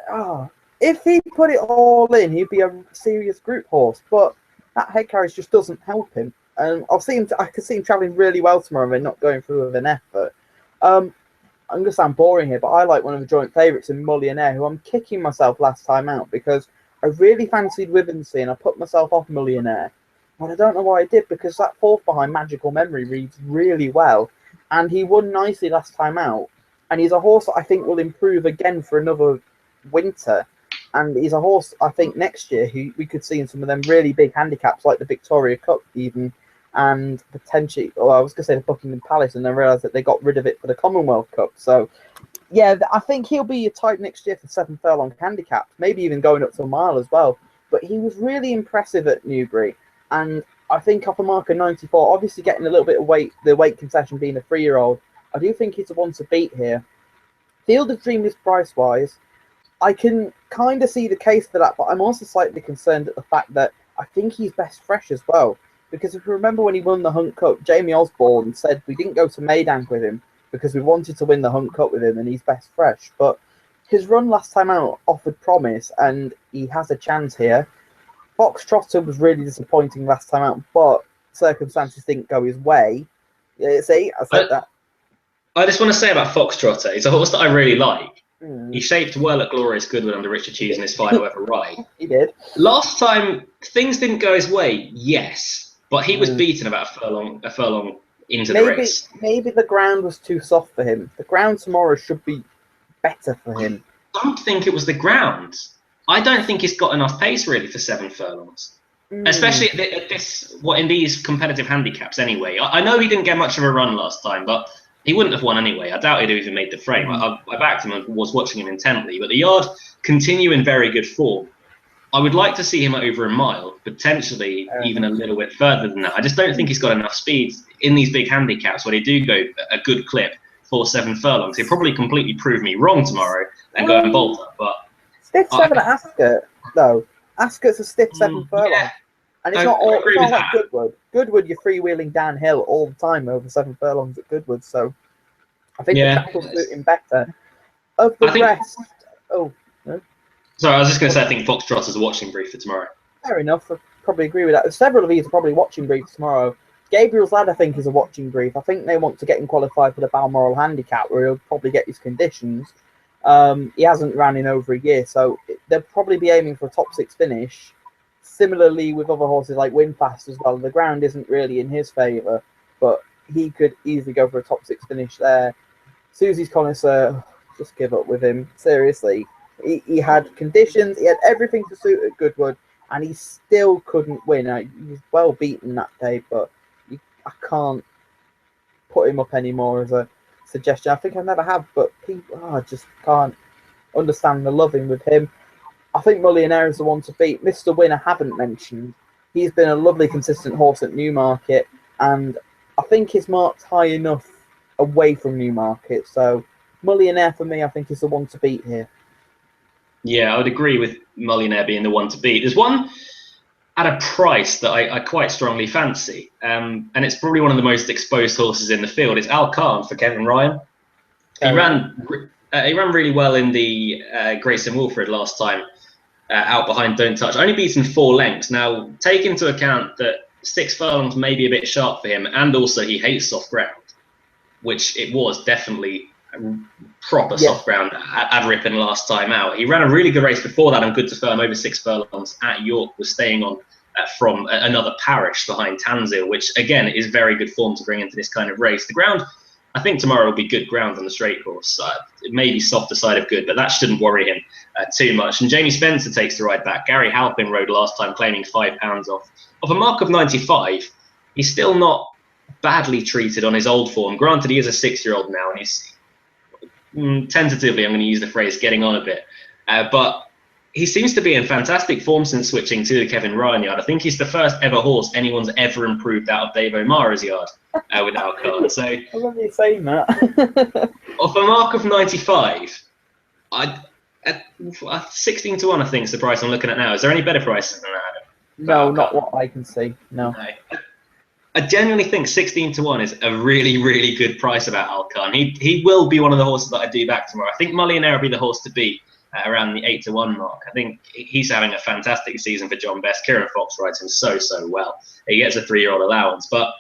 if he put it all in, he'd be a serious group horse. But that head carriage just doesn't help him. And I could see him travelling really well tomorrow and not going through with an effort. I'm going to sound boring here, but I like one of the joint favourites in Millionaire, who I'm kicking myself last time out because I really fancied Wivensey and I put myself off Millionaire. But I don't know why I did, because that fourth behind Magical Memory reads really well. And he won nicely last time out. And he's a horse that I think will improve again for another winter. And he's a horse, I think, next year we could see in some of them really big handicaps, like the Victoria Cup even, and potentially, I was going to say the Buckingham Palace, and then realised that they got rid of it for the Commonwealth Cup. So, yeah, I think he'll be a type next year for 7 furlong handicaps, maybe even going up to a mile as well. But he was really impressive at Newbury, and I think off a mark of 94, obviously getting a little bit of weight, the weight concession being a 3-year-old, I do think he's the one to beat here. Field of Dream is price-wise. I can kind of see the case for that, but I'm also slightly concerned at the fact that I think he's best fresh as well. Because if you remember when he won the Hunt Cup, Jamie Osborne said we didn't go to Maydank with him because we wanted to win the Hunt Cup with him and he's best fresh. But his run last time out offered promise and he has a chance here. Foxtrotter was really disappointing last time out, but circumstances didn't go his way. Yeah, see, I said that. I just want to say about Foxtrotter, it's a horse that I really like. He shaped well at Glorious Goodwood under Richard Hughes in his final ever ride. He did. Last time, things didn't go his way, yes, but he was beaten about a furlong into the race. Maybe the ground was too soft for him. The ground tomorrow should be better for him. don't think it was the ground. I don't think he's got enough pace really for 7 furlongs. Especially at this, in these competitive handicaps anyway. I know he didn't get much of a run last time, but he wouldn't have won anyway. I doubt he'd have even made the frame. I backed him and was watching him intently. But the yard continue in very good form. I would like to see him over a mile, potentially even a little bit further than that. I just don't think he's got enough speed in these big handicaps where they do go a good clip for 7 furlongs. He'll probably completely prove me wrong tomorrow and go and bolt up. But stiff 7 at Ascot, though. Ascot's a stiff 7 furlong. Yeah. And it's not like Goodwood. Goodwood, you're freewheeling downhill all the time over 7 furlongs at Goodwood. So I think the track will suit him better. Of the rest... Oh, no. Sorry, I was just going to say I think Foxtrot is a watching brief for tomorrow. Fair enough. I probably agree with that. Several of these are probably watching briefs tomorrow. Gabriel's Lad, I think, is a watching brief. I think they want to get him qualified for the Balmoral Handicap, where he'll probably get his conditions. He hasn't ran in over a year, so they'll probably be aiming for a top 6 finish. Similarly with other horses like Winfast as well. The ground isn't really in his favour, but he could easily go for a top 6 finish there. Susie's Connoisseur, just give up with him. Seriously. He had conditions, he had everything to suit at Goodwood, and he still couldn't win. He was well beaten that day, but I can't put him up anymore as a suggestion. I think I never have, but people, I just can't understand the loving with him. I think Millionaire is the one to beat. Mr. Win I haven't mentioned. He's been a lovely, consistent horse at Newmarket, and I think he's marked high enough away from Newmarket. So Millionaire for me, I think, is the one to beat here. Yeah, I would agree with Millionaire being the one to beat. There's one at a price that I quite strongly fancy, and it's probably one of the most exposed horses in the field. It's Alcan for Kevin Ryan. He ran really well in the Grayson Wilfred last time, out behind Don't Touch. Only beaten 4 lengths. Now, take into account that 6 furlongs may be a bit sharp for him, and also he hates soft ground, which it was definitely proper soft ground at Ripon last time out. He ran a really good race before that on Good to Firm over 6 furlongs at York, was staying on from another parish behind Tanzil, which again is very good form to bring into this kind of race. The ground, I think tomorrow will be good ground on the straight course. It may be softer side of good, but that shouldn't worry him too much. And Jamie Spencer takes the ride back. Gary Halpin rode last time, claiming £5 off a mark of 95. He's still not badly treated on his old form. Granted, he is a 6-year-old now, and he's tentatively, I'm going to use the phrase, getting on a bit. But he seems to be in fantastic form since switching to the Kevin Ryan yard. I think he's the first ever horse anyone's ever improved out of Dave O'Mara's yard with Alcan. So, I love you saying that. off a mark of 95, 16 to 1, I think, is the price I'm looking at now. Is there any better prices than that? No, not what I can see. No. I genuinely think 16 to 1 is a really, really good price about Alcan. He will be one of the horses that I do back tomorrow. I think Millionaire will be the horse to beat around the 8 to 1 mark. I think he's having a fantastic season for John Best. Kieran Fox rides him so well. He gets a 3-year-old allowance. But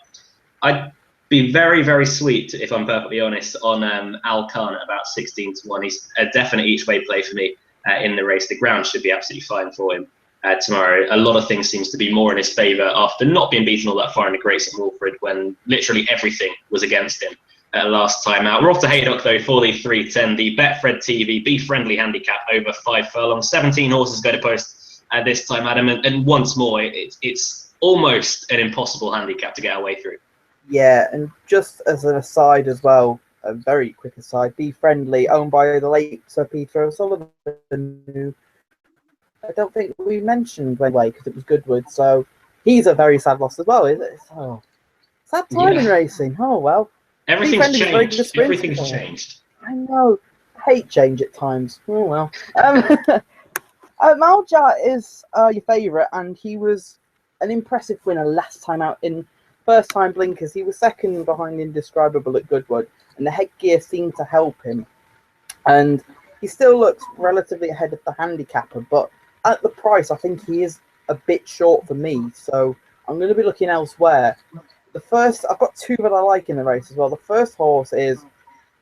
I'd be very, very sweet, if I'm perfectly honest, on Alcan at about 16 to 1. He's a definite each-way play for me in the race. The ground should be absolutely fine for him. Tomorrow, a lot of things seems to be more in his favour after not being beaten all that far in the Great St Wilfrid when literally everything was against him last time out. We're off to Haydock though for the 310, the Betfred TV Be Friendly handicap over 5 furlongs. 17 horses go to post this time, Adam, and once more, it's almost an impossible handicap to get our way through. Yeah, and just as an aside as well, a very quick aside, Be Friendly, owned by the late Sir Peter O'Sullivan, who I don't think we mentioned anyway because it was Goodwood, so he's a very sad loss as well, is it? Oh, sad time in racing. Oh well. Everything's changed. Everything's changed. I know. I hate change at times. Oh well. Malja is your favourite, and he was an impressive winner last time out in first time blinkers. He was second behind Indescribable at Goodwood, and the headgear seemed to help him. And he still looks relatively ahead of the handicapper, but at the price, I think he is a bit short for me, so I'm going to be looking elsewhere. I've got 2 that I like in the race as well. The first horse is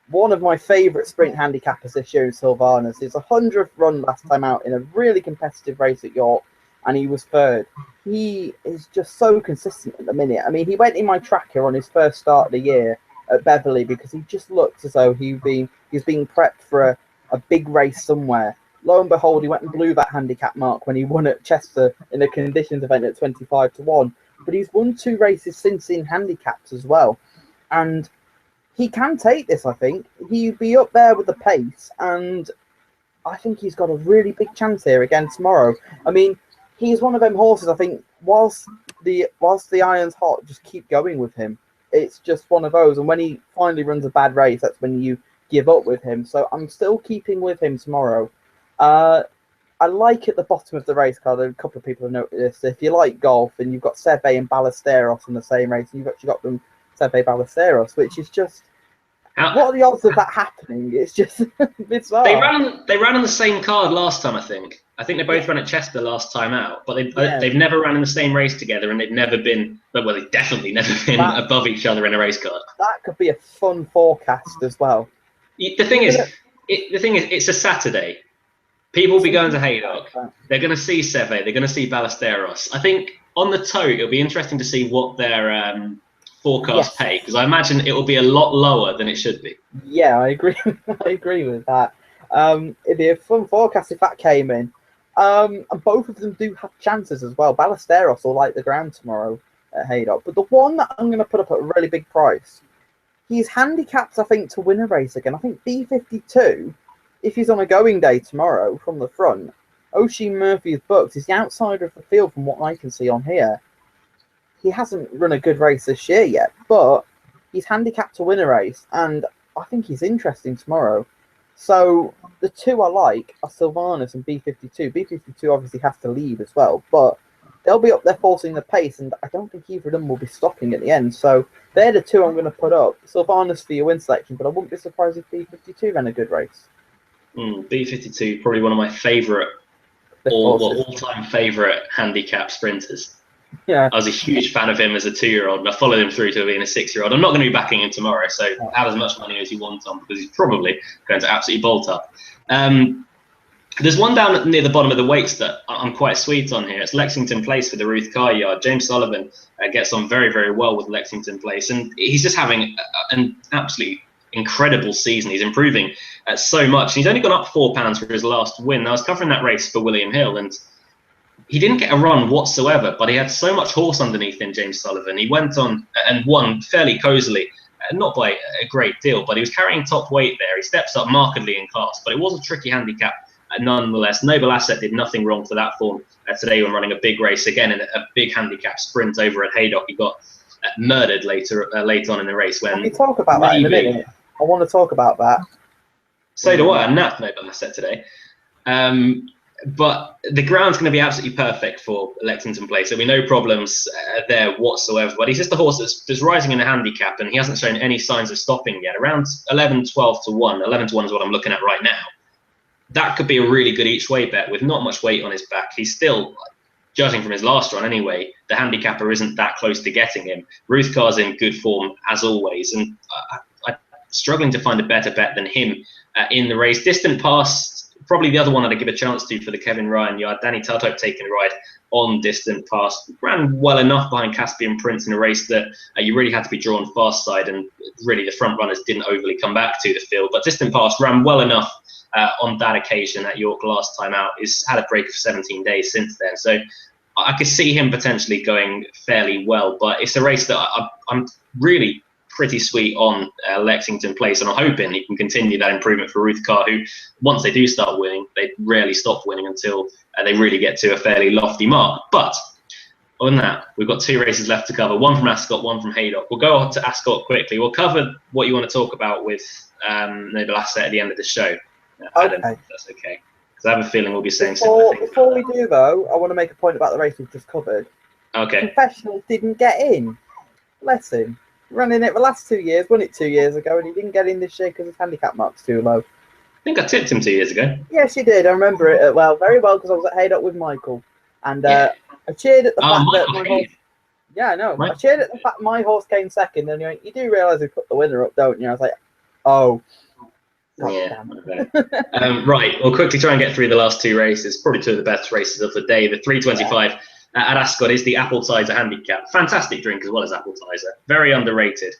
one of my favourite sprint handicappers this year, Sylvanas. His 100th run last time out in a really competitive race at York, and he was 3rd. He is just so consistent at the minute. I mean, he went in my tracker on his first start of the year at Beverley because he just looked as though he's being prepped for a big race somewhere. Lo and behold, he went and blew that handicap mark when he won at Chester in a conditions event at 25-1. But he's won 2 races since in handicaps as well. And he can take this, I think. He'd be up there with the pace, and I think he's got a really big chance here again tomorrow. I mean, he's one of them horses, I think, whilst the iron's hot, just keep going with him. It's just one of those, and when he finally runs a bad race, that's when you give up with him. So I'm still keeping with him tomorrow. I like at the bottom of the race card, a couple of people have noticed this. If you like golf and you've got Seve and Ballesteros in the same race, and you've actually got them Seve Ballesteros, which is just, what are the odds of that happening? It's just bizarre. They ran on the same card last time, I think. I think they both ran at Chester last time out, but they've never ran in the same race together, and they've never been, well, they've definitely never been above each other in a race card. That could be a fun forecast as well. The thing is, it's a Saturday. People will be going to Haydock. They're going to see Seve. They're going to see Ballesteros. I think on the tote, it'll be interesting to see what their forecast pay, because I imagine it will be a lot lower than it should be. Yeah, I agree. I agree with that. It'd be a fun forecast if that came in. And both of them do have chances as well. Ballesteros will like the ground tomorrow at Haydock. But the one that I'm going to put up at a really big price, he's handicapped, I think, to win a race again. I think B52, if he's on a going day tomorrow from the front, Oisin Murphy's booked. He's the outsider of the field from what I can see on here. He hasn't run a good race this year yet, but he's handicapped to win a race, and I think he's interesting tomorrow. So the two I like are Sylvanus and B52. B52 obviously has to leave as well, but they'll be up there forcing the pace, and I don't think either of them will be stopping at the end. So they're the two I'm going to put up. Sylvanus for your win selection, but I wouldn't be surprised if B52 ran a good race. B52, probably one of my favourite, all-time favourite handicap sprinters. Yeah, I was a huge fan of him as a 2-year-old, and I followed him through to being a 6-year-old. I'm not going to be backing him tomorrow, so have as much money as you want on, because he's probably going to absolutely bolt up. There's one down near the bottom of the weights that I'm quite sweet on here. It's Lexington Place for the Ruth Carr yard. James Sullivan gets on very, very well with Lexington Place, and he's just having an absolutely incredible season. He's improving so much. He's only gone up £4 for his last win. I was covering that race for William Hill, and he didn't get a run whatsoever, but he had so much horse underneath him, James Sullivan. He went on and won fairly cosily, not by a great deal, but he was carrying top weight there. He steps up markedly in class, but it was a tricky handicap nonetheless. Noble Asset did nothing wrong for that form today when running a big race, again in a big handicap sprint over at Haydock. He got murdered late on in the race. When we talk about that in a minute. I want to talk about that. So do I. I napped Noble Asset today. But the ground's going to be absolutely perfect for Lexington Place. There'll be no problems there whatsoever. But he's just a horse that's rising in a handicap, and he hasn't shown any signs of stopping yet. Around 11, 12 to 1. 11 to 1 is what I'm looking at right now. That could be a really good each way bet with not much weight on his back. He's still, judging from his last run anyway, the handicapper isn't that close to getting him. Ruth Carr's in good form as always, and I'm struggling to find a better bet than him in the race. Distant Pass, probably the other one I'd give a chance to for the Kevin Ryan yard. Danny Tudhope taking a ride on Distant Pass. Ran well enough behind Caspian Prince in a race that you really had to be drawn fast side, and really the front runners didn't overly come back to the field. But Distant Pass ran well enough on that occasion at York last time out. He's had a break of 17 days since then. So I could see him potentially going fairly well, but it's a race that I'm really pretty sweet on Lexington Place, and I'm hoping he can continue that improvement for Ruth Carr, who, once they do start winning, they rarely stop winning until they really get to a fairly lofty mark. But on that, we've got 2 races left to cover, one from Ascot, one from Haydock. We'll go on to Ascot quickly. We'll cover what you want to talk about with Noble Asset at the end of the show. Adam, okay. If that's okay. Because I have a feeling we'll be saying similar things. Before we do, though, I want to make a point about the race we've just covered. Okay. Confessional didn't get in. Bless him. Running it the last 2 years, won it 2 years ago, and he didn't get in this year because his handicap mark's too low. I think I tipped him 2 years ago. Yes, you did. I remember it very well, because I was at Haydock with Michael, and I cheered at the fact that my horse. Yeah, I know. I cheered at the fact my horse came second, and you do realise we put the winner up, don't you? I was like, oh. Yeah. Right, we'll quickly try and get through the last 2 races. Probably 2 of the best races of the day. The 325 at Ascot is the Appletiser handicap. Fantastic drink as well as Appletiser. Very underrated.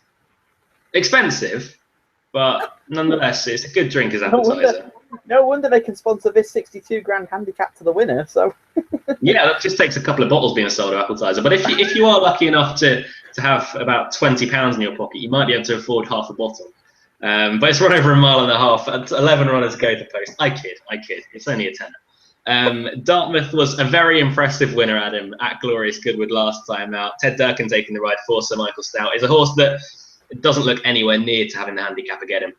Expensive, but nonetheless, it's a good drink as Appletiser. No wonder they can sponsor this 62 grand handicap to the winner. So yeah, that just takes a couple of bottles being sold of appetizer. But if you are lucky enough to have about £20 in your pocket, you might be able to afford half a bottle. But it's run over a mile and a half. 11 runners go to post. I kid. It's only a tenner. Dartmouth was a very impressive winner, Adam, at Glorious Goodwood last time out. Ted Durkin taking the ride for Sir Michael Stout. Is a horse that doesn't look anywhere near to having the handicap again him.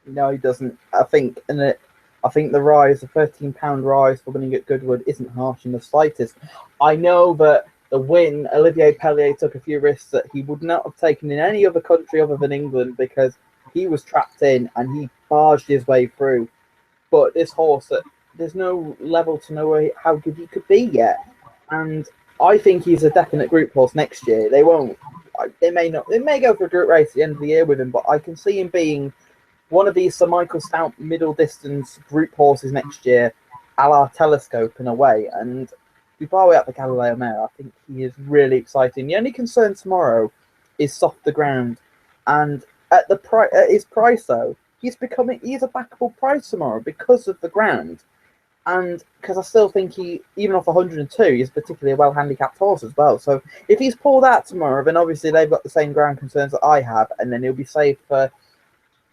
no, he doesn't. I think the rise, the £13 rise for winning at Goodwood, isn't harsh in the slightest. I know that the win, Olivier Pellier took a few risks that he would not have taken in any other country other than England because he was trapped in and he barged his way through. But this horse, there's no level to know how good he could be yet. And I think he's a definite group horse next year. They won't. They may not. They may go for a group race at the end of the year with him, but I can see him being one of these Sir Michael Stout middle distance group horses next year, a la Telescope in a way. And we bar way up the Galileo Mare. I think he is really exciting. The only concern tomorrow is softer ground, and at his price though, he's a backable price tomorrow because of the ground, and because I still think he, even off 102, he's particularly a well handicapped horse as well. So if he's pulled out tomorrow, then obviously they've got the same ground concerns that I have, and then he'll be safe for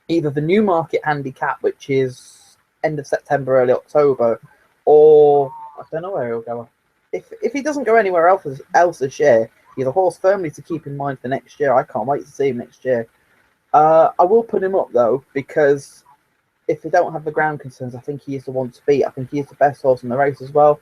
either the Newmarket handicap, which is end of September, early October, or I don't know where he'll go. If he doesn't go anywhere else this year, he's a horse firmly to keep in mind for next year. I can't wait to see him next year. I will put him up though, because if they don't have the ground concerns, I think he is the one to beat. I think he is the best horse in the race as well.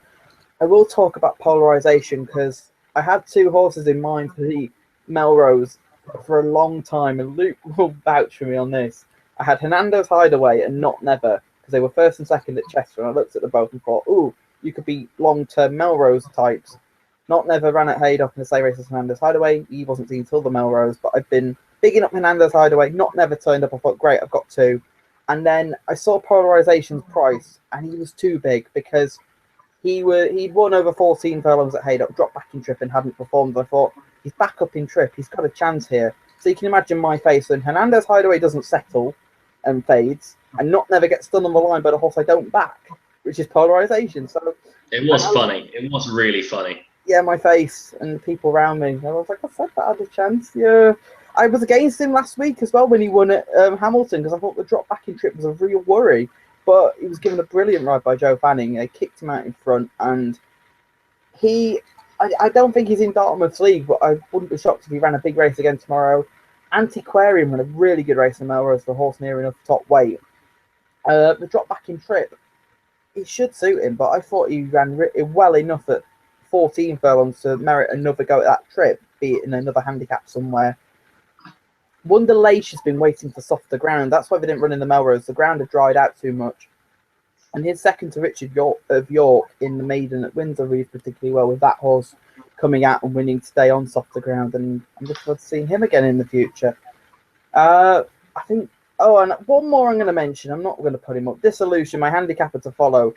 I will talk about polarisation because I had two horses in mind for the Melrose for a long time, and Luke will vouch for me on this. I had Hernando's Hideaway and Not Never because they were first and second at Chester, and I looked at them both and thought, ooh, you could be long-term Melrose types. Not Never ran at Haydock in the same race as Hernando's Hideaway. He wasn't seen till the Melrose, but I've been bigging up Hernando's Hideaway. Not Never turned up. I thought, great, I've got two. And then I saw Polarization's price, and he was too big because he'd won over 14 furlongs at Haydock, dropped back in trip and hadn't performed. I thought, he's back up in trip. He's got a chance here. So you can imagine my face when Hernando's Hideaway doesn't settle and fades, and Not Never gets done on the line by the horse I don't back, which is Polarization. So it was funny. It was really funny. Yeah, my face and people around me. I was like, I said that I had a chance. Yeah. I was against him last week as well when he won at Hamilton because I thought the drop back in trip was a real worry. But he was given a brilliant ride by Joe Fanning. They kicked him out in front, and I don't think he's in Dartmouth's league, but I wouldn't be shocked if he ran a big race again tomorrow. Antiquarian ran a really good race in Melrose for a horse near enough top weight. The drop back in trip, it should suit him, but I thought he ran well enough at 14 furlongs to merit another go at that trip, be it in another handicap somewhere. Wonder Leish has been waiting for softer ground. That's why they didn't run in the Melrose. The ground had dried out too much. And he's second to Richard of York in the maiden at Windsor, reads particularly well with that horse coming out and winning today on softer ground. And I'm looking forward to seeing him again in the future. I think, and one more I'm going to mention. I'm not going to put him up. Dissolution, my handicapper to follow.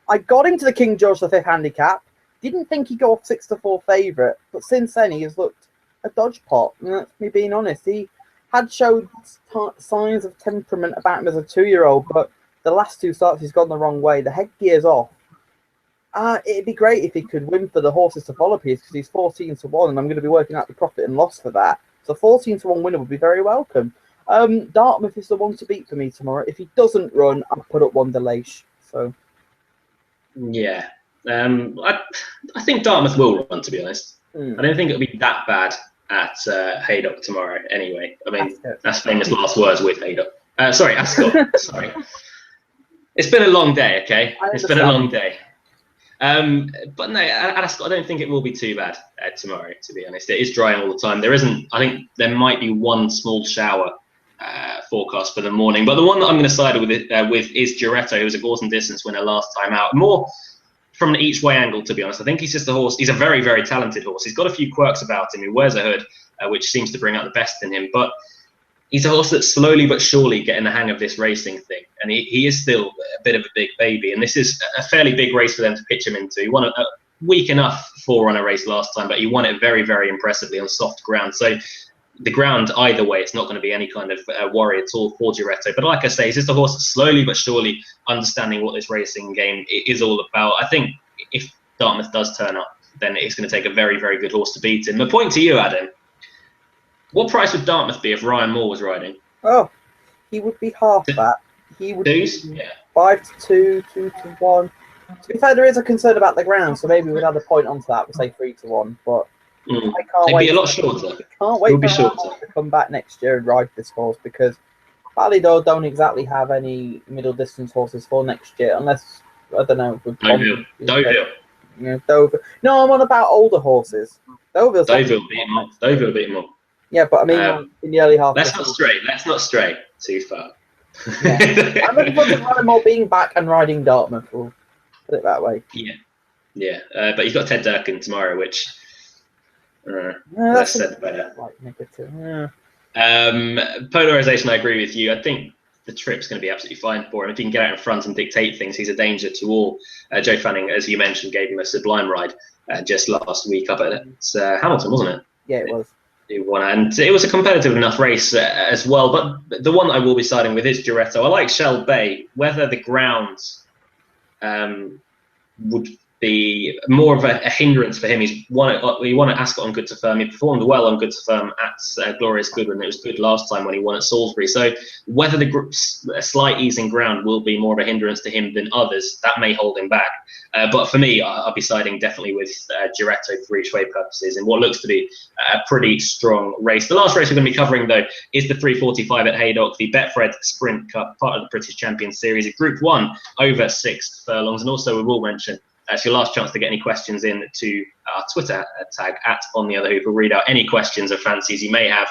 I got him to the King George V handicap. Didn't think he'd go off 6-4 favourite. But since then, he has looked a dodge pot. And that's me being honest. He had showed signs of temperament about him as a 2-year-old, but the last two starts he's gone the wrong way. The headgear's off. It'd be great if he could win for the horses to follow piece because he's 14-1, and I'm going to be working out the profit and loss for that. So 14-1 winner would be very welcome. Dartmouth is the one to beat for me tomorrow. If he doesn't run, I'll put up Wonder Leish. So yeah, I think Dartmouth will run. To be honest, I don't think it'll be that bad at Haydock tomorrow. Anyway, I mean that's famous last words with Haydock. Sorry, Ascot. Sorry. It's been a long day, okay? It's been a long day. But no, at Ascot, I don't think it will be too bad tomorrow, to be honest. It is drying all the time. There isn't, I think there might be one small shower forecast for the morning. But the one that I'm going to side with is Giretto, who was a Gorton distance winner last time out. More from an each way angle, to be honest. I think he's just a horse. He's a very, very talented horse. He's got a few quirks about him. He wears a hood, which seems to bring out the best in him. But he's a horse that's slowly but surely getting the hang of this racing thing. And he is still a bit of a big baby. And this is a fairly big race for them to pitch him into. He won a weak enough 4-runner race last time, but he won it very, very impressively on soft ground. So the ground, either way, it's not going to be any kind of worry at all for Giretto. But like I say, he's just a horse that's slowly but surely understanding what this racing game is all about. I think if Dartmouth does turn up, then it's going to take a very, very good horse to beat him. The point to you, Adam, what price would Dartmouth be if Ryan Moore was riding? Oh, he would be half that. He would be 5 to 2, 2 to 1. To be fair, there is a concern about the ground, so maybe we'd add a point onto that. We'll say 3 to 1, but I can't wait. It'd be a lot shorter. Can't wait for him to come back next year and ride this horse, because Ballydoe don't exactly have any middle distance horses for next year, unless, I don't know. Deauville. Yeah, Deauville. No, I'm on about older horses. Deauville beat him up. Yeah, but I mean, in the early half. Let's not stray too far. Yeah. I'm looking forward to Ryan Moore being back and riding Dartmouth. We'll put it that way. Yeah. But you've got Ted Durkin tomorrow, which that's said better. Like negative. Yeah. Polarization, I agree with you. I think the trip's going to be absolutely fine for him. If he can get out in front and dictate things, he's a danger to all. Joe Fanning, as you mentioned, gave him a sublime ride just last week up at Hamilton, wasn't it? Yeah, it was. He won, and it was a competitive enough race as well. But the one that I will be siding with is Giretto. I like Shell Bay. Whether the ground would be more of a hindrance for him. He won at Ascot on good to firm. He performed well on good to firm at Glorious Goodwin. It was good last time when he won at Salisbury. So whether a slight ease in ground will be more of a hindrance to him than others, that may hold him back. But for me, I'll be siding definitely with Giretto for each way purposes in what looks to be a pretty strong race. The last race we're going to be covering, though, is the 3:45 at Haydock, the Betfred Sprint Cup, part of the British Champions Series, a Group 1 over 6 furlongs. And also we will mention, it's your last chance to get any questions in to our Twitter tag @OnTheOtherHoop. We'll read out any questions or fancies you may have,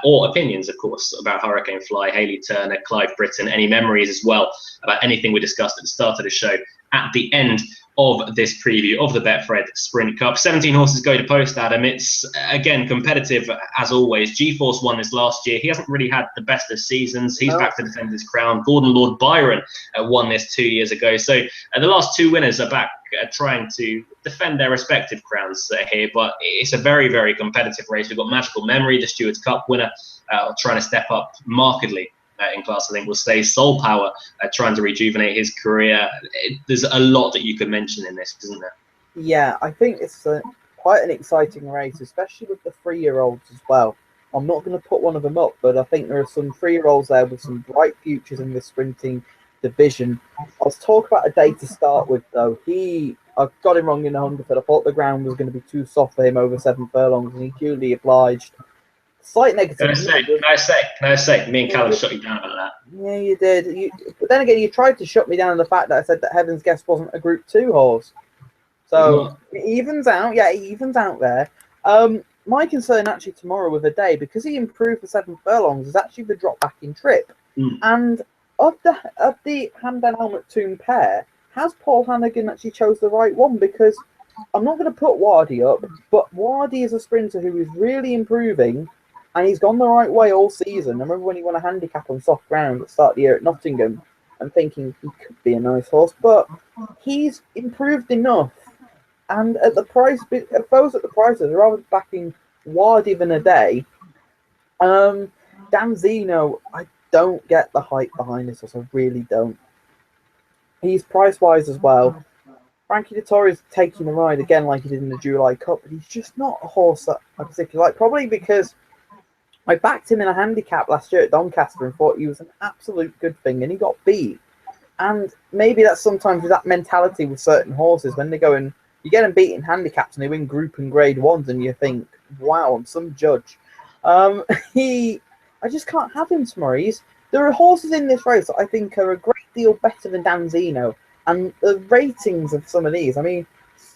or opinions, of course, about Hurricane Fly, Hayley Turner, Clive Britton, any memories as well about anything we discussed at the start of the show at the end of this preview of the Betfred Sprint Cup. 17 horses go to post, Adam. It's, again, competitive as always. G-Force won this last year. He hasn't really had the best of seasons. He's back to defend his crown. Gordon Lord Byron won this 2 years ago. So the last two winners are back trying to defend their respective crowns here. But it's a very, very competitive race. We've got Magical Memory, the Stewards Cup winner, trying to step up markedly in class. I think we'll say Soul Power, trying to rejuvenate his career. There's a lot that you could mention in this, isn't there? Yeah, I think it's quite an exciting race, especially with the 3-year-olds as well. I'm not going to put one of them up, but I think there are some 3-year-olds there with some bright futures in the sprinting division. Let's talk about a day to start with, though. I got him wrong in the 100 foot. I thought the ground was going to be too soft for him over 7 furlongs, and he duly obliged. Slight negative. Can I say, me and Callum shut you down about that. Yeah, you did. But then again, you tried to shut me down on the fact that I said that Heaven's Guest wasn't a Group 2 horse. So it evens out. Yeah, it evens out there. My concern actually tomorrow with the day, because he improved for 7 furlongs, is actually the drop back in trip. And of the Hamdan Helmet Tomb pair, has Paul Hannigan actually chose the right one? Because I'm not going to put Wardy up, but Wardy is a sprinter who is really improving. And he's gone the right way all season. I remember when he won a handicap on soft ground at the start of the year at Nottingham, and thinking he could be a nice horse, but he's improved enough. And at the price, if those at the prices, rather backing Wardy than a day, Danzino, I don't get the hype behind this horse. I really don't. He's price-wise as well. Frankie Dettori is taking the ride again like he did in the July Cup, but he's just not a horse that I particularly like, probably because I backed him in a handicap last year at Doncaster and thought he was an absolute good thing, and he got beat. And maybe that's sometimes with that mentality with certain horses, when they go and you get them beat in handicaps and they win Group and Grade 1s, and you think, wow, I'm some judge. I just can't have him tomorrow. There are horses in this race that I think are a great deal better than Danzino, and the ratings of some of these, I mean,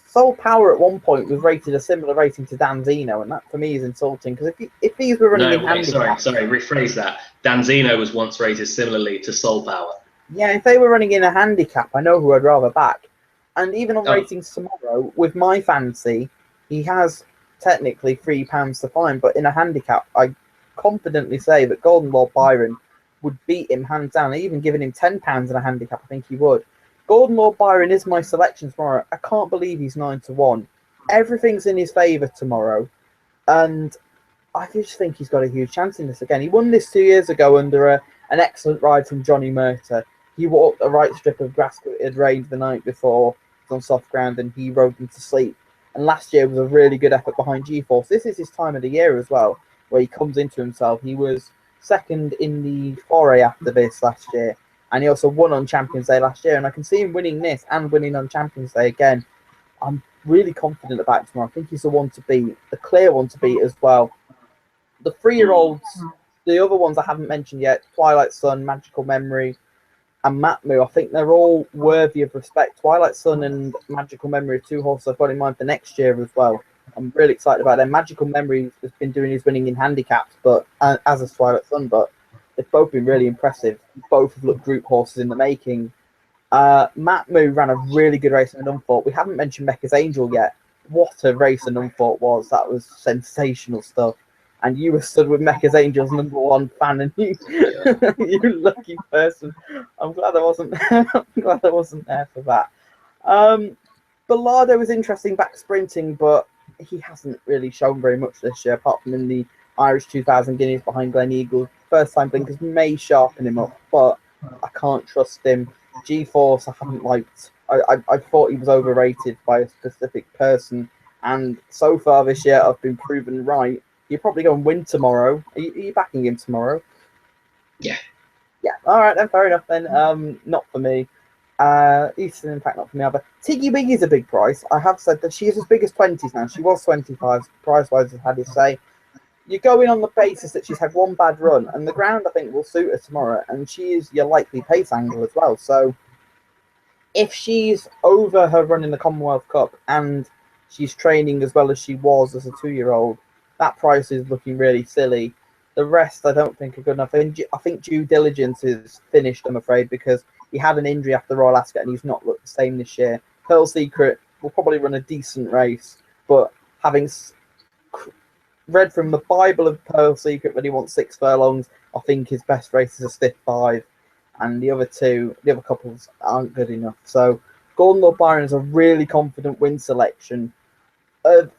Soul Power at one point was rated a similar rating to Danzino, and that for me is insulting, because if these were running in handicap... Sorry, rephrase that. Danzino was once rated similarly to Soul Power. Yeah, if they were running in a handicap, I know who I'd rather back. And even on ratings tomorrow, with my fancy, he has technically £3 to find, but in a handicap, I confidently say that Golden Lord Byron would beat him hands down. Even giving him £10 in a handicap, I think he would. Golden Lord Byron is my selection tomorrow. I can't believe he's 9 to 1. Everything's in his favour tomorrow. And I just think he's got a huge chance in this again. He won this 2 years ago under an excellent ride from Johnny Murta. He walked the right strip of grass that had rained the night before on soft ground, and he rode them to sleep. And last year was a really good effort behind G-Force. This is his time of the year as well, where he comes into himself. He was second in the foray after this last year, and he also won on Champions Day last year. And I can see him winning this and winning on Champions Day again. I'm really confident about it tomorrow. I think he's the one to beat, the clear one to beat as well. The 3-year-olds, the other ones I haven't mentioned yet, Twilight Sun, Magical Memory, and Matmu, I think they're all worthy of respect. Twilight Sun and Magical Memory are 2 horses I've got in mind for next year as well. I'm really excited about them. Magical Memory has been doing his winning in handicaps, but as has Twilight Sun, but they've both been really impressive. Both have looked group horses in the making. Matmu ran a really good race in Unfought. We haven't mentioned Mecca's Angel yet. What a race in Unfought was. That was sensational stuff. And you were stood with Mecca's Angel's #1 fan, and you, you lucky person. I'm glad I wasn't. I'm glad I wasn't there for that. Bilardo was interesting back sprinting, but he hasn't really shown very much this year, apart from in the Irish 2000 Guineas behind Glen Eagle. First time blinkers may sharpen him up, but I can't trust him. G-Force, I haven't liked. I thought he was overrated by a specific person, and so far this year I've been proven right. You're probably going to win tomorrow. Are you backing him tomorrow? Yeah. Yeah. All right, then. Fair enough, then. Not for me. Eastern Impact, not for me either. Tiggy Wiggy's a big price. I have said that she is as big as 20s now. She was 25. Price-wise, how do you say? You're going on the basis that she's had one bad run, and the ground, I think, will suit her tomorrow, and she is your likely pace angle as well. So if she's over her run in the Commonwealth Cup and she's training as well as she was as a 2-year-old, that price is looking really silly. The rest, I don't think, are good enough. I think Due Diligence is finished, I'm afraid, because he had an injury after Royal Ascot and he's not looked the same this year. Pearl Secret will probably run a decent race, but having read from the Bible of Pearl Secret that he wants 6 furlongs, I think his best race is a stiff 5, and the other couples aren't good enough. So Golden Lord Byron is a really confident win selection. At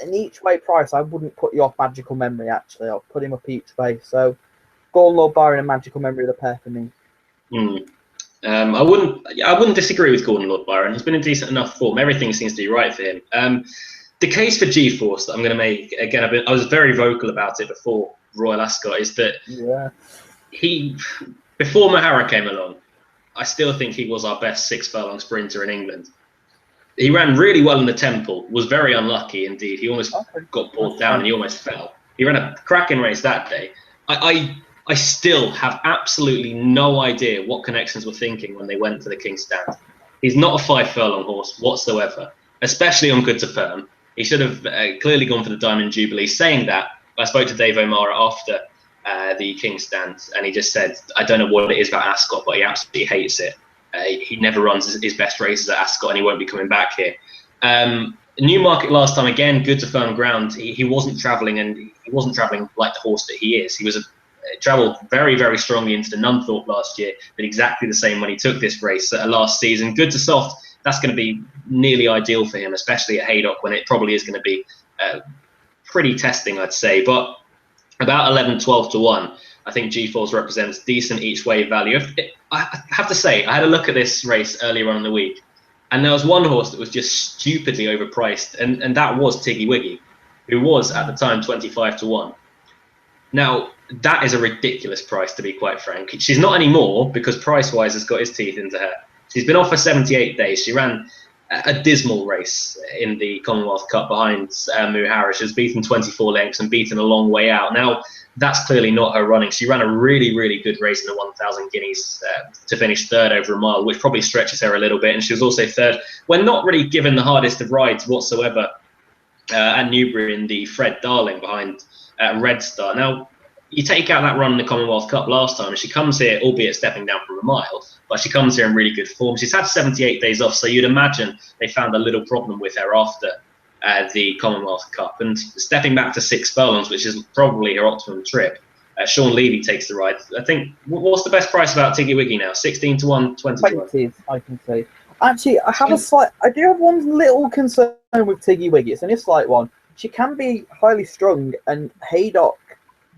an each way price, I wouldn't put you off Magical Memory, actually. I'll put him up each way. So Golden Lord Byron and Magical Memory are the pair for me. I wouldn't disagree with Gordon Lord Byron. He's been in decent enough form. Everything seems to be right for him. The case for G-Force that I'm going to make, again, I was very vocal about it before Royal Ascot, is that before Mahara came along, I still think he was our best 6 furlong sprinter in England. He ran really well in the Temple, was very unlucky indeed. He almost got pulled down and he almost fell. He ran a cracking race that day. I still have absolutely no idea what connections were thinking when they went to the King's Stand. He's not a 5 furlong horse whatsoever, especially on good to firm. He should have clearly gone for the Diamond Jubilee. Saying that, I spoke to Dave O'Mara after the King's Stand, and he just said, I don't know what it is about Ascot, but he absolutely hates it. He never runs his best races at Ascot, and he won't be coming back here. Newmarket last time, again, good to firm ground. He wasn't travelling, and he wasn't travelling like the horse that he is. He was travelled very, very strongly into the Nunthorpe last year, but exactly the same when he took this race last season. Good to soft. That's going to be nearly ideal for him, especially at Haydock, when it probably is going to be pretty testing, I'd say. But about 11, 12 to 1, I think G-Force represents decent each way value. I have to say, I had a look at this race earlier on in the week, and there was one horse that was just stupidly overpriced, and that was Tiggy Wiggy, who was at the time 25 to 1. Now, that is a ridiculous price, to be quite frank. She's not anymore, because price-wise has got his teeth into her. She's been off for 78 days. She ran a dismal race in the Commonwealth Cup behind Muhara. She was beaten 24 lengths and beaten a long way out. Now, that's clearly not her running. She ran a really, really good race in the 1,000 Guineas to finish 3rd over a mile, which probably stretches her a little bit. And she was also 3rd when not really given the hardest of rides whatsoever at Newbury in the Fred Darling behind Red Star. Now, you take out that run in the Commonwealth Cup last time, and she comes here, albeit stepping down from a mile, but she comes here in really good form. She's had 78 days off, so you'd imagine they found a little problem with her after the Commonwealth Cup. And stepping back to 6 furlongs, which is probably her optimum trip, Sean Levy takes the ride. I think, what's the best price about Tiggy Wiggy now? 16 to 1, 20 to 1? 20s, I can say. Actually, I do have one little concern with Tiggy Wiggy. It's only a slight one. she can be highly strung, and Haydock,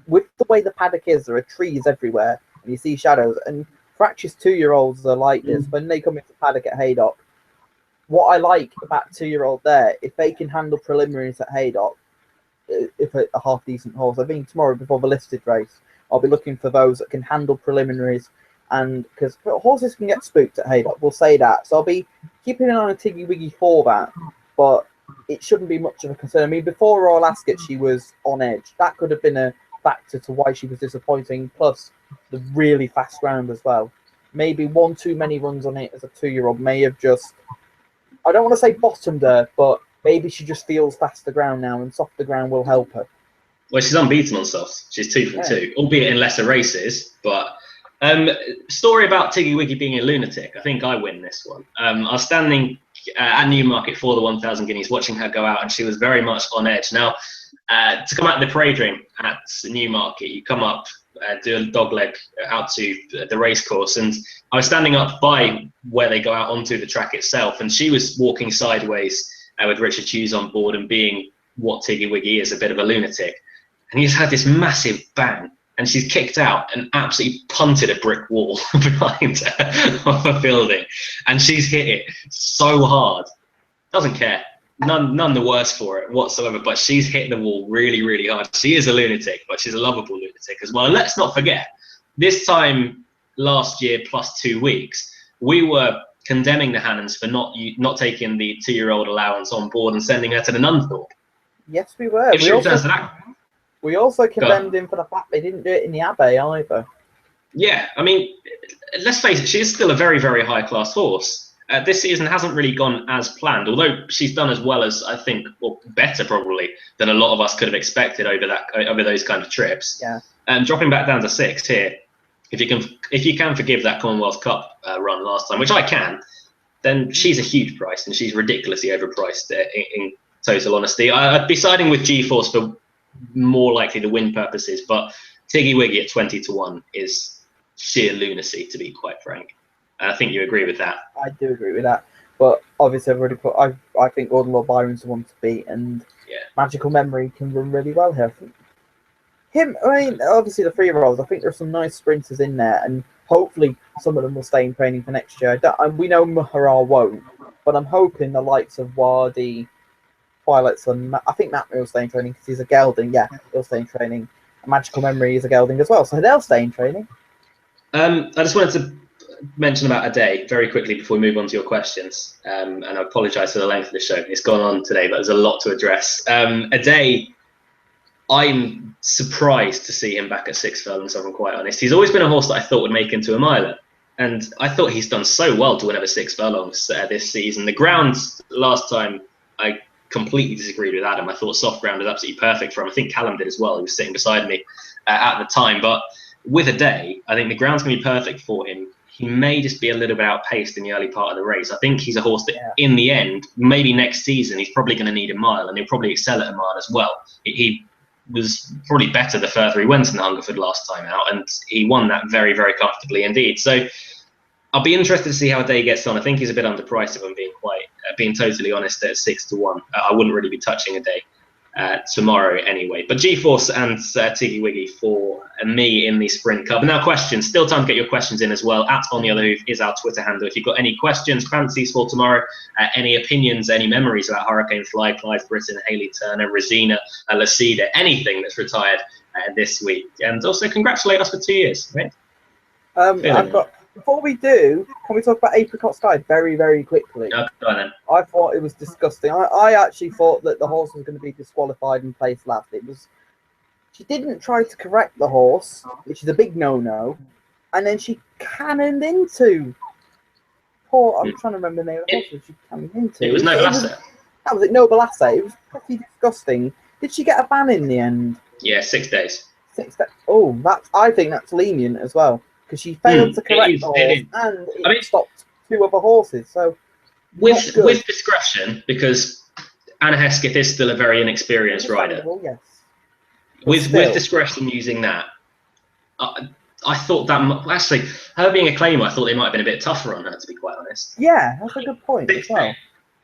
with the way the paddock is, there are trees everywhere, and you see shadows, and fractious 2-year-olds are like this. When they come into paddock at Haydock, what I like about 2-year-old there, if they can handle preliminaries at Haydock, if a half decent horse, I think tomorrow before the listed race, I'll be looking for those that can handle preliminaries, and because horses can get spooked at Haydock, we'll say that. So I'll be keeping an eye on Tiggy Wiggy for that, but it shouldn't be much of a concern. I mean, before Royal Ascot, she was on edge. That could have been a factor to why she was disappointing, plus the really fast ground as well. Maybe one too many runs on it as a 2-year-old may have just, I don't want to say bottomed her, but maybe she just feels faster ground now, and softer ground will help her. Well, she's unbeaten on softs. She's 2 from 2, albeit in lesser races. But story about Tiggy Wiggy being a lunatic. I think I win this one. I was standing at Newmarket for the 1,000 guineas, watching her go out, and she was very much on edge. Now, to come out of the parade ring at Newmarket, you come up, do a dog leg out to the race course, and I was standing up by where they go out onto the track itself, and she was walking sideways with Richard Hughes on board and being what Tiggy Wiggy is, a bit of a lunatic. And he's had this massive bang, and she's kicked out and absolutely punted a brick wall behind her of a building, and she's hit it so hard. Doesn't care. None the worse for it whatsoever, but she's hit the wall really, really hard. She is a lunatic, but she's a lovable lunatic as well. And let's not forget, this time last year plus 2 weeks, we were condemning the Hannons for not taking the 2-year-old allowance on board and sending her to the Nunthorpe. Yes, we were. We also condemned him for the fact they didn't do it in the Abbey either. Yeah, I mean, let's face it, she is still a very, very high-class horse. This season hasn't really gone as planned, although she's done as well as, I think, or better probably, than a lot of us could have expected over those kind of trips. Yeah. Dropping back down to 6 here, if you can forgive that Commonwealth Cup run last time, which I can, then she's a huge price, and she's ridiculously overpriced in total honesty. I'd be siding with G-Force for more likely the win purposes, but Tiggy Wiggy at 20-1 is sheer lunacy, to be quite frank. I think you agree with that. I do agree with that, but obviously I've already put. I think Gordon Lord Byron's the one to beat, and Magical Memory can run really well here. I mean, obviously the 3-year-olds. I think there's some nice sprinters in there, and hopefully some of them will stay in training for next year. We know Muharar won't, but I'm hoping the likes of Wadi, Twilight's, and I think Matt will stay in training because he's a gelding. Yeah, he'll stay in training. And Magical Memory is a gelding as well, so they'll stay in training. I just wanted to mention about a day very quickly before we move on to your questions, and I apologise for the length of the show. It's gone on today, but there's a lot to address. A day, I'm surprised to see him back at 6 furlongs, if I'm quite honest. He's always been a horse that I thought would make into a miler, and I thought he's done so well to win over 6 furlongs this season. The ground last time, I completely disagreed with Adam. I thought soft ground was absolutely perfect for him. I think Callum did as well. He was sitting beside me at the time, but with a day, I think the ground's going to be perfect for him. He may just be a little bit outpaced in the early part of the race. I think he's a horse that, in the end, maybe next season, he's probably going to need a mile, and he'll probably excel at a mile as well. He was probably better the further he went in Hungerford last time out, and he won that very, very comfortably indeed. So I'll be interested to see how Day gets on. I think he's a bit underpriced, if I'm being totally honest, at 6-1. I wouldn't really be touching a Day tomorrow anyway. But G-Force and Tiggy Wiggy for me in the Sprint Cup. Now questions, still time to get your questions in as well. At On The Other Hoof is our Twitter handle. If you've got any questions, fancies for tomorrow, any opinions, any memories about Hurricane Fly, Clive Britton, Hayley Turner, Rosina, Lacida, anything that's retired this week. And also congratulate us for 2 years, right? Before we do, can we talk about Apricot Sky very, very quickly? No, go on then. I thought it was disgusting. I actually thought that the horse was going to be disqualified and placed last. She didn't try to correct the horse, which is a big no-no, and then she cannoned into. I'm trying to remember the name of the horse she cannoned into. It was Noble Asset. That was it, Noble Asset. It was pretty disgusting. Did she get a ban in the end? Yeah, 6 days. 6 days. Oh, I think that's lenient as well. Because she failed to correct the horse, and it stopped 2 other horses. So, with discretion, because Anna Hesketh is still a very inexperienced rider. Yes. With discretion using that, I thought that actually, her being a claimer, I thought they might have been a bit tougher on her, to be quite honest. Yeah, that's a good point as well.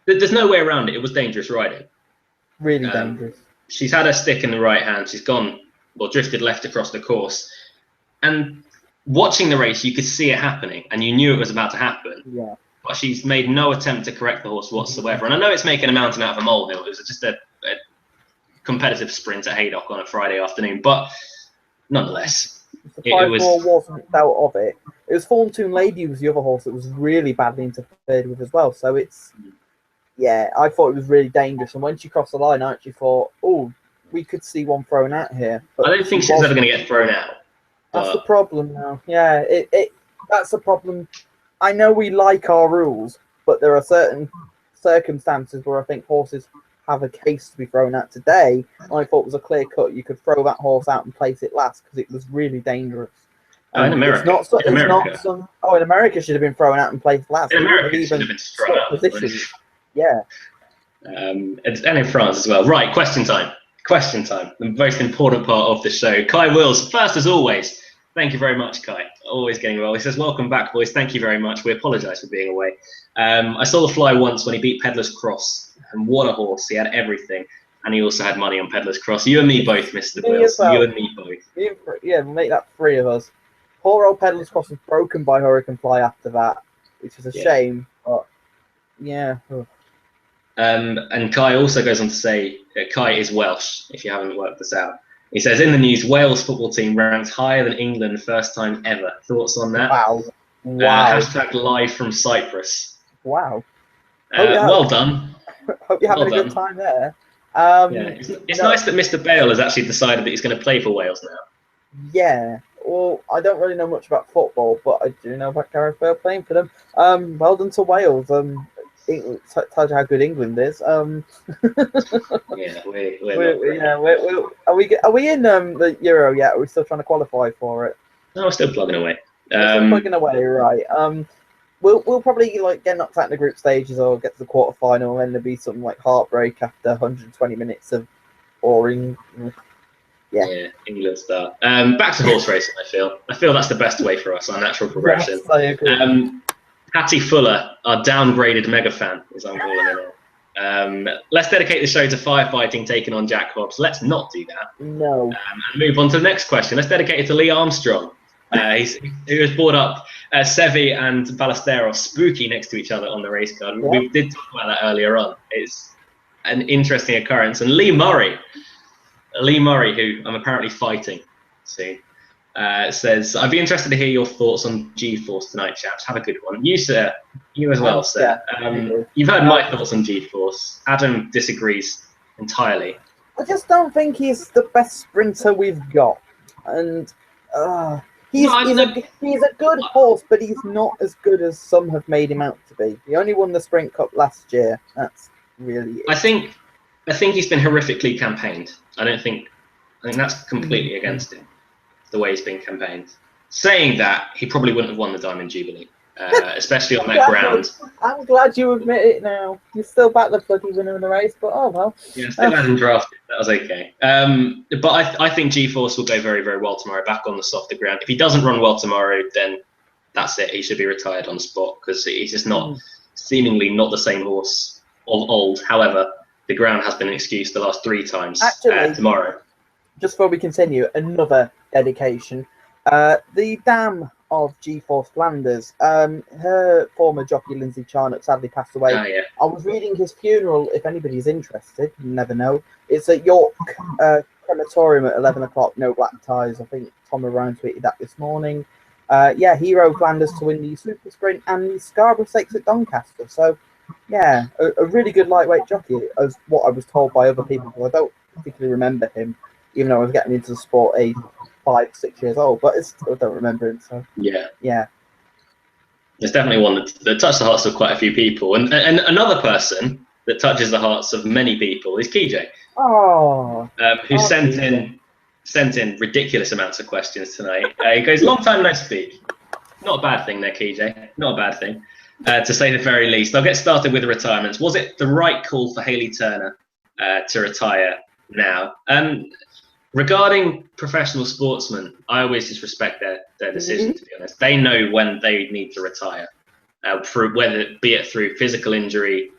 There's no way around it. It was dangerous riding. Really dangerous. She's had her stick in the right hand. She's gone, well, drifted left across the course. And watching the race, you could see it happening, and you knew it was about to happen. Yeah. But she's made no attempt to correct the horse whatsoever. And I know it's making a mountain out of a molehill. It was just a competitive sprint at Haydock on a Friday afternoon, but nonetheless, The 5-4 wasn't out of it. It was Thornton Lady was the other horse that was really badly interfered with as well. So it's, yeah, I thought it was really dangerous. And when she crossed the line, I actually thought, oh, we could see one thrown out here. But I don't think she's ever going to get thrown out. That's the problem now. Yeah, that's the problem. I know we like our rules, but there are certain circumstances where I think horses have a case to be thrown out. Today, I thought was a clear cut. You could throw that horse out and place it last because it was really dangerous. In America. In America should have been thrown out and placed last. In America, it should have been thrown out. Yeah. And in France as well. Right, question time. Question time. The most important part of the show. Kai Wills, first as always. Thank you very much, Kai. Always getting well. He says, welcome back, boys. Thank you very much. We apologise for being away. I saw the fly once when he beat Peddler's Cross. And what a horse. He had everything. And he also had money on Peddler's Cross. You and me both, Mr. Wills. Well. You and me both. Yeah, we'll make that 3 of us. Poor old Peddler's Cross was broken by Hurricane Fly after that, which is a shame. But, yeah. And Kai also goes on to say, Kai is Welsh, if you haven't worked this out. He says, in the news, Wales football team ranked higher than England first time ever. Thoughts on that? Wow. Hashtag live from Cyprus. Wow. Well done. Hope you're having a good time there. It's nice that Mr. Bale has actually decided that he's going to play for Wales now. Yeah. Well, I don't really know much about football, but I do know about Gareth Bale playing for them. Well done to Wales. It tells you how good England is. Are we in the Euro yet? Are we still trying to qualify for it? No, we're still plugging away. Plugging away, right? We'll probably get knocked out in the group stages or get to the quarterfinal, and then there'll be some heartbreak after 120 minutes of boring. Yeah, England start. Back to horse racing. I feel that's the best way for us. Our natural progression. Yes, I agree. Hattie Fuller, our downgraded mega fan, is I'm calling it. Let's dedicate the show to firefighting taking on Jack Hobbs. Let's not do that. No. And move on to the next question. Let's dedicate it to Lee Armstrong. Who has brought up Sevi and Ballesteros spooky next to each other on the race card. Yeah. We did talk about that earlier on. It's an interesting occurrence. And Lee Murray, who I'm apparently fighting soon, says, I'd be interested to hear your thoughts on G-Force tonight, chaps. Have a good one. You, sir. You as well, sir. You've heard my thoughts on G-Force. Adam disagrees entirely. I just don't think he's the best sprinter we've got. And he's a good horse, but he's not as good as some have made him out to be. He only won the Sprint Cup last year. That's really it. I think he's been horrifically campaigned. I think that's completely against him, the way he's been campaigned. Saying that, he probably wouldn't have won the Diamond Jubilee, especially on that ground. I'm glad you admit it now. You still back the bloody winner of the race, but oh well. Yeah, still hadn't drafted. That was okay. But I think G-Force will go very, very well tomorrow, back on the softer ground. If he doesn't run well tomorrow, then that's it. He should be retired on the spot because he's just seemingly not the same horse of old. However, the ground has been an excuse the last 3 times. Actually, tomorrow. Just before we continue, another dedication. The dam of G-Force Flanders, her former jockey Lindsay Charnock sadly passed away. I was reading his funeral, if anybody's interested, you never know. It's at York Crematorium at 11 o'clock, no black ties. I think Tom O'Ryan tweeted that this morning. He rode Flanders to win the Super Sprint and the Scarborough Stakes at Doncaster. So, yeah, a really good lightweight jockey, as what I was told by other people, because I don't particularly remember him, even though I was getting into the sport age 5-6 years old, but I still don't remember him. So yeah, there's definitely one that touched the hearts of quite a few people, and another person that touches the hearts of many people is KJ. Who sent in ridiculous amounts of questions tonight. He goes, long time no speak. Not a bad thing there, KJ. Not a bad thing, to say the very least. I'll get started with the retirements. Was it the right call for Hayley Turner to retire now? Regarding professional sportsmen, I always just respect their decision, to be honest. They know when they need to retire, whether it be it through physical injury,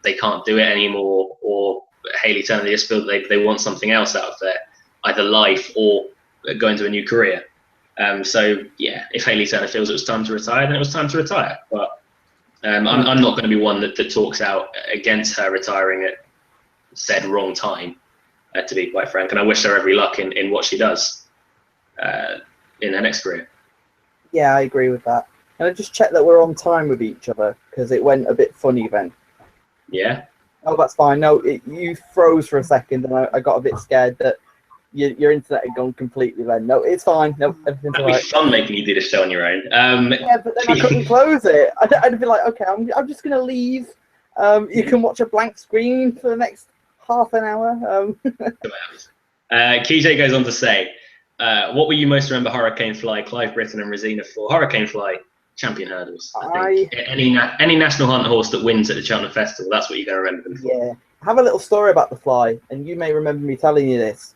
they can't do it anymore, or Hayley Turner, they just feel they want something else out of their either life or going to a new career. So yeah, if Hayley Turner feels it was time to retire, then it was time to retire. But I'm not going to be one that talks out against her retiring at said wrong time, to be quite frank. And I wish her every luck in what she does in her next career. Yeah, I agree with that. And I just checked that we're on time with each other because it went a bit funny then. Yeah. Oh, that's fine. No, you froze for a second, and I got a bit scared that your internet had gone completely then. No, it's fine. No, everything's That'd all right. be fun making you do the show on your own. Yeah, but then I couldn't close it. I'd be like, okay, I'm just going to leave. You can watch a blank screen for the next half an hour. KJ goes on to say, what will you most remember Hurricane Fly, Clive Britton and Rosina for? Hurricane Fly, champion hurdles. I think any National Hunt horse that wins at the Cheltenham Festival, that's what you're going to remember them for. Yeah. I have a little story about the Fly, and you may remember me telling you this.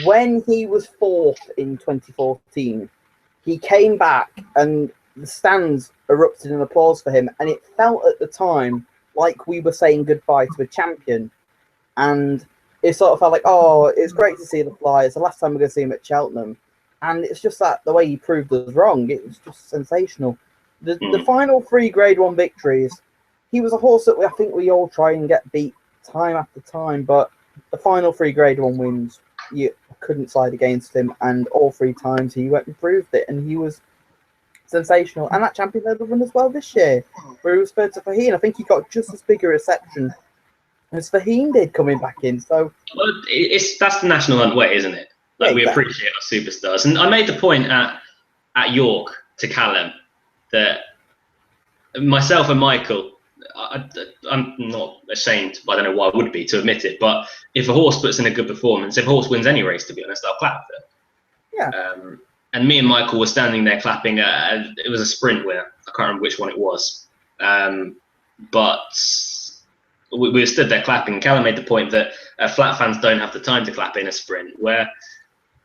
When he was 4th in 2014, he came back and the stands erupted in applause for him, and it felt at the time like we were saying goodbye to a champion. And it sort of felt like, oh, it's great to see the Fly. It's the last time we're going to see him at Cheltenham. And it's just that the way he proved us wrong, it was just sensational. The final 3 Grade 1 victories, he was a horse that I think we all try and get beat time after time, but the final 3 Grade 1 wins, you couldn't side against him, and all 3 times he went and proved it, and he was sensational. And that champion hurdle won as well this year, where he was third to Faheen. I think he got just as big a reception as Faheen did coming back in. So that's the National Hunt way, isn't it? Like, yeah, we exactly. appreciate our superstars. And I made the point at York to Callum that myself and Michael, I'm not ashamed, I don't know why I would be to admit it, but if a horse puts in a good performance, if a horse wins any race, to be honest, I'll clap for it. Yeah. And me and Michael were standing there clapping. It was a sprint winner. I can't remember which one it was. But we were stood there clapping. Callum made the point that flat fans don't have the time to clap in a sprint, where I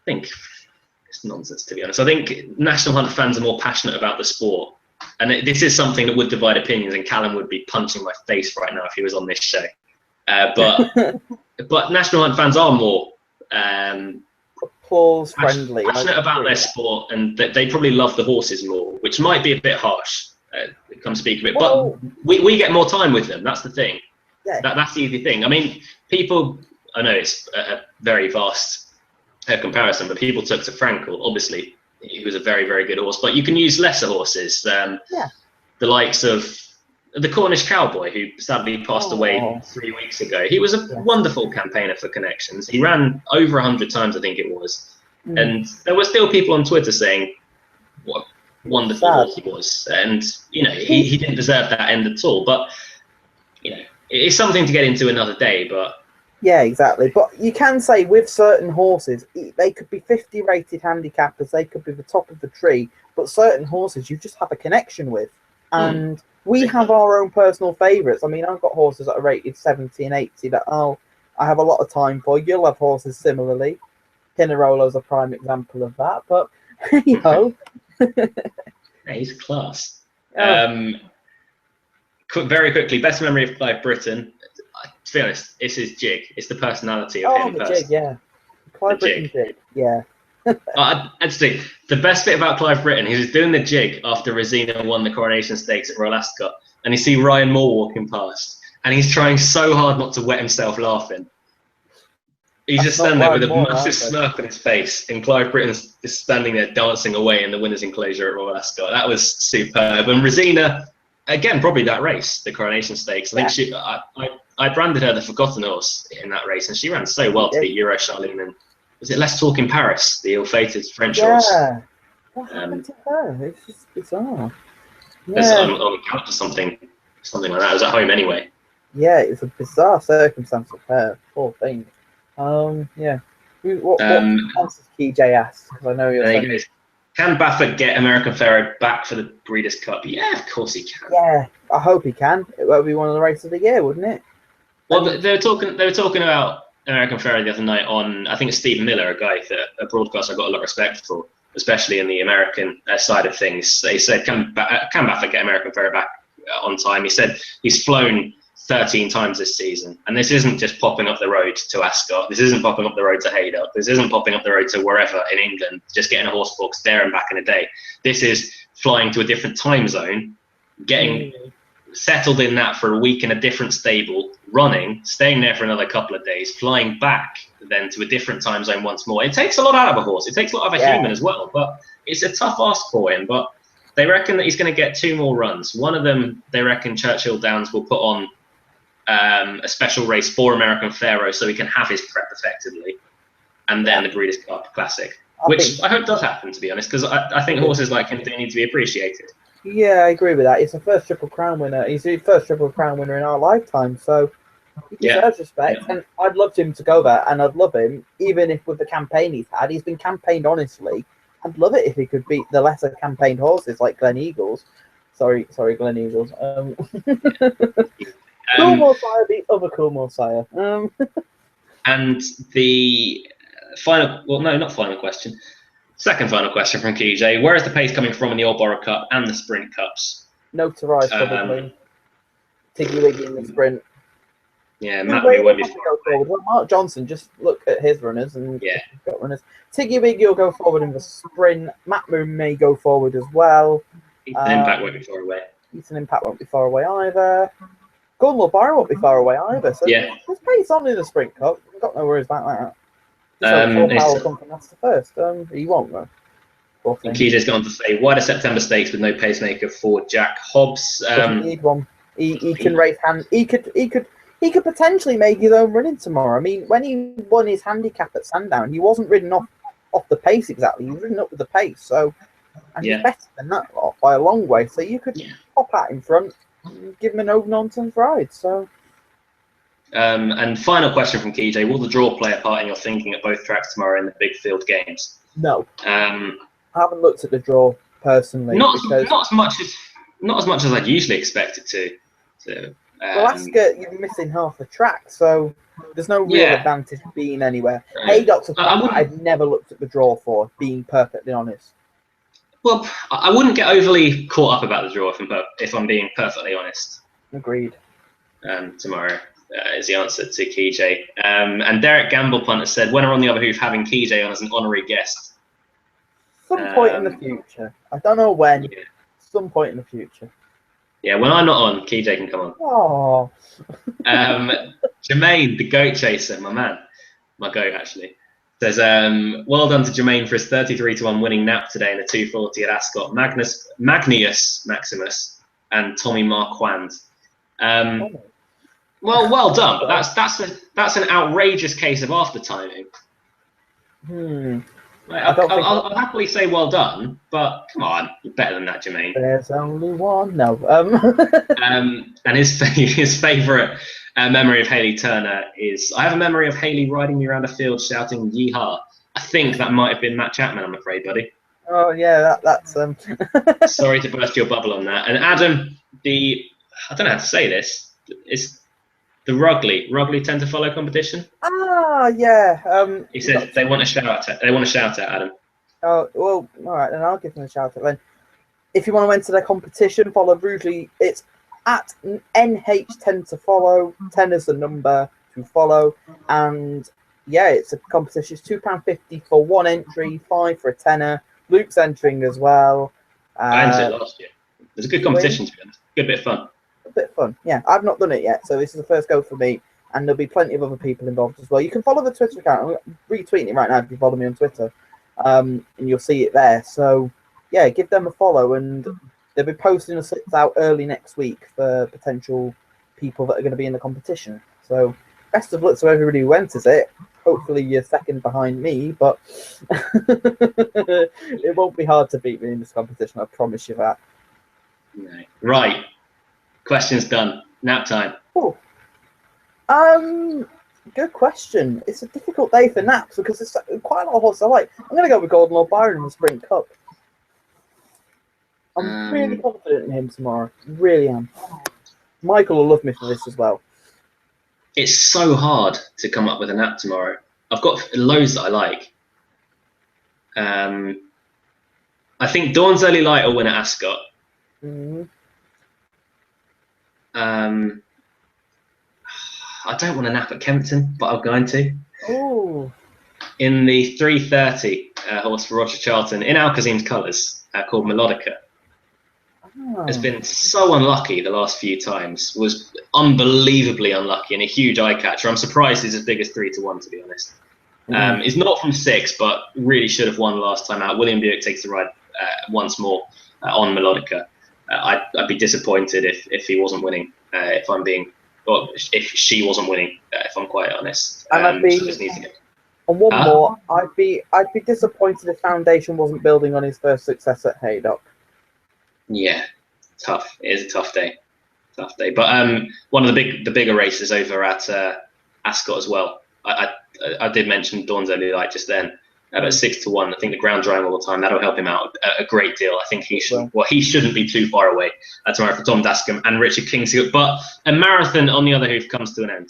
think it's nonsense, to be honest. I think National Hunt fans are more passionate about the sport. And this is something that would divide opinions, and Callum would be punching my face right now if he was on this show. But National Hunt fans are more applause friendly, passionate about their sport, and they probably love the horses more, which might be a bit harsh. Come speak of it, but we get more time with them. That's the thing. Yeah. That's the easy thing. I mean, people. I know it's a very vast comparison, but people took to Frankel. Obviously, he was a very, very good horse, but you can use lesser horses. The likes of the Cornish Cowboy, who sadly passed away 3 weeks ago. He was a wonderful campaigner for Connections. He ran over 100 times, I think it was. And there were still people on Twitter saying what a wonderful horse he was. And, you know, he didn't deserve that end at all. But, you know, it's something to get into another day. But yeah, exactly. But you can say with certain horses, they could be 50 rated handicappers, they could be the top of the tree, but certain horses you just have a connection with. And we have our own personal favourites. I mean, I've got horses that are rated 70 and 80 that I have a lot of time for. You'll have horses similarly. Pinerolo's a prime example of that. But, you know. He's a class. Very quickly, best memory of Clive Britton. To be honest, it's his jig. It's the personality of him. The jig, yeah. Clive Britton jig, yeah. Actually, the best bit about Clive Britton, he was doing the jig after Rosina won the Coronation Stakes at Royal Ascot, and you see Ryan Moore walking past, and he's trying so hard not to wet himself laughing. He's just standing there with a massive smirk on his face, and Clive Britton's just standing there dancing away in the winner's enclosure at Royal Ascot. That was superb. And Rosina, again, probably that race, the Coronation Stakes. I think I branded her the forgotten horse in that race, and she ran so well to beat Euro Charlene and was it Let's Talk in Paris, the ill-fated French horse? Yeah. What happened to her? It's just bizarre. On account of something like that. It was at home anyway. Yeah, it's a bizarre circumstance of her. Poor thing. Yeah. What else is KJ asked? Because I know you're saying. Can Baffert get American Pharoah back for the Breeders' Cup? Yeah, of course he can. Yeah, I hope he can. It will be one of the races of the year, wouldn't it? Well, they were talking about American Pharoah the other night on, I think it's Steve Miller, a broadcaster I got a lot of respect for, especially in the American side of things. They said, can Baffert get American Pharoah back on time? He said he's flown 13 times this season. And this isn't just popping up the road to Ascot. This isn't popping up the road to Haydock. This isn't popping up the road to wherever in England, just getting a horse box there and back in a day. This is flying to a different time zone, getting settled in that for a week in a different stable, running, staying there for another couple of days, flying back then to a different time zone once more. It takes a lot out of a horse. It takes a lot out of a human as well, but it's a tough ask for him. But they reckon that he's going to get 2 more runs. One of them, they reckon Churchill Downs will put on a special race for American Pharaoh so he can have his prep effectively. And then the Breeders' Cup Classic, which I hope does happen, to be honest, because I think horses like him do need to be appreciated. Yeah, I agree with that. He's the first Triple Crown winner. He's the first Triple Crown winner in our lifetime, so he deserves respect. And I'd love him to go there, and I'd love him, even if with the campaign he's had, he's been campaigned honestly. I'd love it if he could beat the lesser campaigned horses like Glen Eagles. Sorry, Glen Eagles. Coolmore Sire beat other Coolmore Sire. And the final, well, no, not final question. Second final question from KJ. Where is the pace coming from in the Old Borough Cup and the Sprint Cups? No to rise, probably. Tiggy Wiggy in the Sprint. Yeah, Matt won't be forward. Well, Mark Johnson, just look at his runners and got runners. Tiggy Wiggy will go forward in the Sprint. Matt Moon may go forward as well. Eastern Impact won't be far away. Eastern Impact won't be far away either. Gordon Barrow won't be far away either. So there's pace on in the Sprint Cup. I've got no worries about that. Power will come from that's the first. He won't though. KJ's gone to say wider September stakes with no pacemaker for Jack Hobbs. He need one. He can race hand. He could potentially make his own running tomorrow. I mean, when he won his handicap at Sandown, he wasn't ridden off the pace exactly. He was ridden up with the pace. So, and he's better than that lot by a long way. So you could pop out in front, and give him a no nonsense ride. So. And final question from KJ: will the draw play a part in your thinking at both tracks tomorrow in the big field games? No. I haven't looked at the draw personally. Not as much as I'd usually expect it to. Well, Ascot, you're missing half the track, so there's no real advantage being anywhere. Haydock's a track I've never looked at the draw for, being perfectly honest. Well, I wouldn't get overly caught up about the draw if I'm being perfectly honest. Agreed. Tomorrow is the answer to KJ. And Derek Gamblepunt has said, when are on the other hoof having KJ on as an honorary guest? Some point in the future. I don't know when. Yeah. Some point in the future. Yeah, when I'm not on, KJ can come on. Oh. Jermaine, the goat chaser, my man, my goat actually, says, well done to Jermaine for his 33-1 winning nap today in the 240 at Ascot. Magnius Maximus and Tommy Marquand. Well done, but that's an outrageous case of after timing. I'll happily say well done, but come on, you're better than that, Jermaine. There's only one. No. And his favourite memory of Hayley Turner is, I have a memory of Hayley riding me around a field shouting "Yeehaw." I think that might have been Matt Chapman, I'm afraid, buddy. Oh yeah, that's. Sorry to burst your bubble on that. And Adam, I don't know how to say this. It's the Rugley tend to follow competition. Ah, yeah. He said they want a shout out. They want a shout out, Adam. Oh well, all right, then I'll give them a shout out then. If you want to enter their competition, follow Rugley. It's at NH tend to follow. 10 is the number to follow, and yeah, it's a competition. It's £2.50 for one entry, 5 for a tenner. Luke's entering as well. I entered it last year. It was a good competition, to be honest. Good bit of fun. A bit of fun, yeah. I've not done it yet, so this is the first go for me, and there'll be plenty of other people involved as well. You can follow the Twitter account. I'm retweeting it right now if you follow me on Twitter, and you'll see it there. So, yeah, give them a follow, and they'll be posting the slips out early next week for potential people that are going to be in the competition. So, best of luck to everybody who enters it. Hopefully you're second behind me, but it won't be hard to beat me in this competition, I promise you that. Right. Questions done. Nap time. Oh. Good question. It's a difficult day for naps because there's quite a lot of horses I like. I'm going to go with Gordon Lord Byron in the Sprint Cup. I'm really confident in him tomorrow. Really am. Michael will love me for this as well. It's so hard to come up with a nap tomorrow. I've got loads that I like. I think Dawn's Early Light will win at Ascot. I don't want to nap at Kempton, but I'm going to. Oh. In the 3:30 horse for Roger Charlton in Alcazim's colours, called Melodica. Has been so unlucky the last few times. Was unbelievably unlucky and a huge eye catcher. I'm surprised he's as big as 3-1, to be honest. He's not from 6, but really should have won last time out. William Buick takes the ride once more on Melodica. I'd be disappointed if he wasn't winning. If I'm being, or if she wasn't winning, if I'm quite honest. And I'd be. Just needs to get, and one more, I'd be disappointed if Foundation wasn't building on his first success at Haydock. Yeah, tough. It is a tough day. Tough day. But one of the bigger races over at Ascot as well. I did mention Dawn's Early Light just then. At 6-1, I think the ground drying all the time, that'll help him out a great deal. I think he shouldn't be too far away tomorrow for Tom Dascombe and Richard Kingsley. But a marathon on the other hoof comes to an end.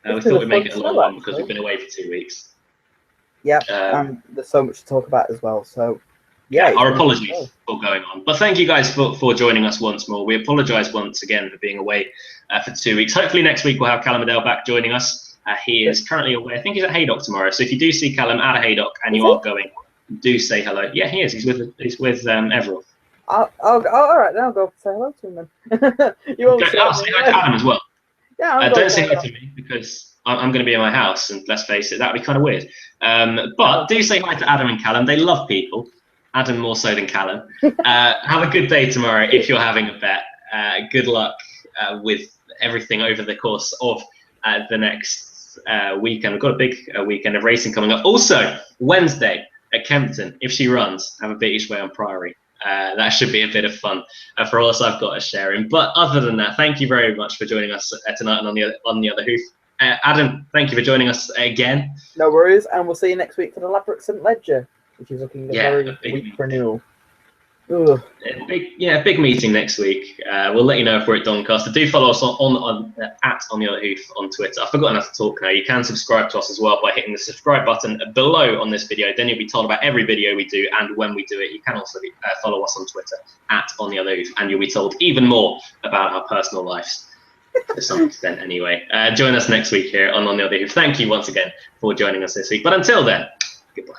We thought we'd make it a long one because we've been away for 2 weeks. Yeah, and there's so much to talk about as well. So, yeah. Our apologies for going on. But thank you guys for joining us once more. We apologise once again for being away for 2 weeks. Hopefully next week we'll have Callum Adele back joining us. He is currently away. I think he's at Haydock tomorrow. So if you do see Callum out of Haydock and you are going, do say hello. Yeah, he is. He's with Everett. All right, then I'll go say hello to him then. I'll say hi to Adam as well. Yeah, don't say hi to me because I'm going to be in my house, and let's face it, that would be kind of weird. But do say hi to Adam and Callum. They love people. Adam more so than Callum. Have a good day tomorrow if you're having a bet. Good luck with everything over the course of the next weekend. We've got a big weekend of racing coming up. Also, Wednesday at Kempton, if she runs, have a bit each way on Priory. That should be a bit of fun for us. I've got to share in. But other than that, thank you very much for joining us tonight and on the other hoof. Adam, thank you for joining us again. No worries, and we'll see you next week for the Ladbroke St Ledger, which is looking very weak renewal. Big meeting next week. We'll let you know if we're at Doncaster. Do follow us on the other hoof on Twitter. I've forgotten how to talk now. You can subscribe to us as well by hitting the subscribe button below on this video. Then you'll be told about every video we do and when we do it. You can also follow us on Twitter on the other hoof, and you'll be told even more about our personal lives to some extent. Anyway, join us next week here on the other hoof. Thank you once again for joining us this week. But until then, goodbye.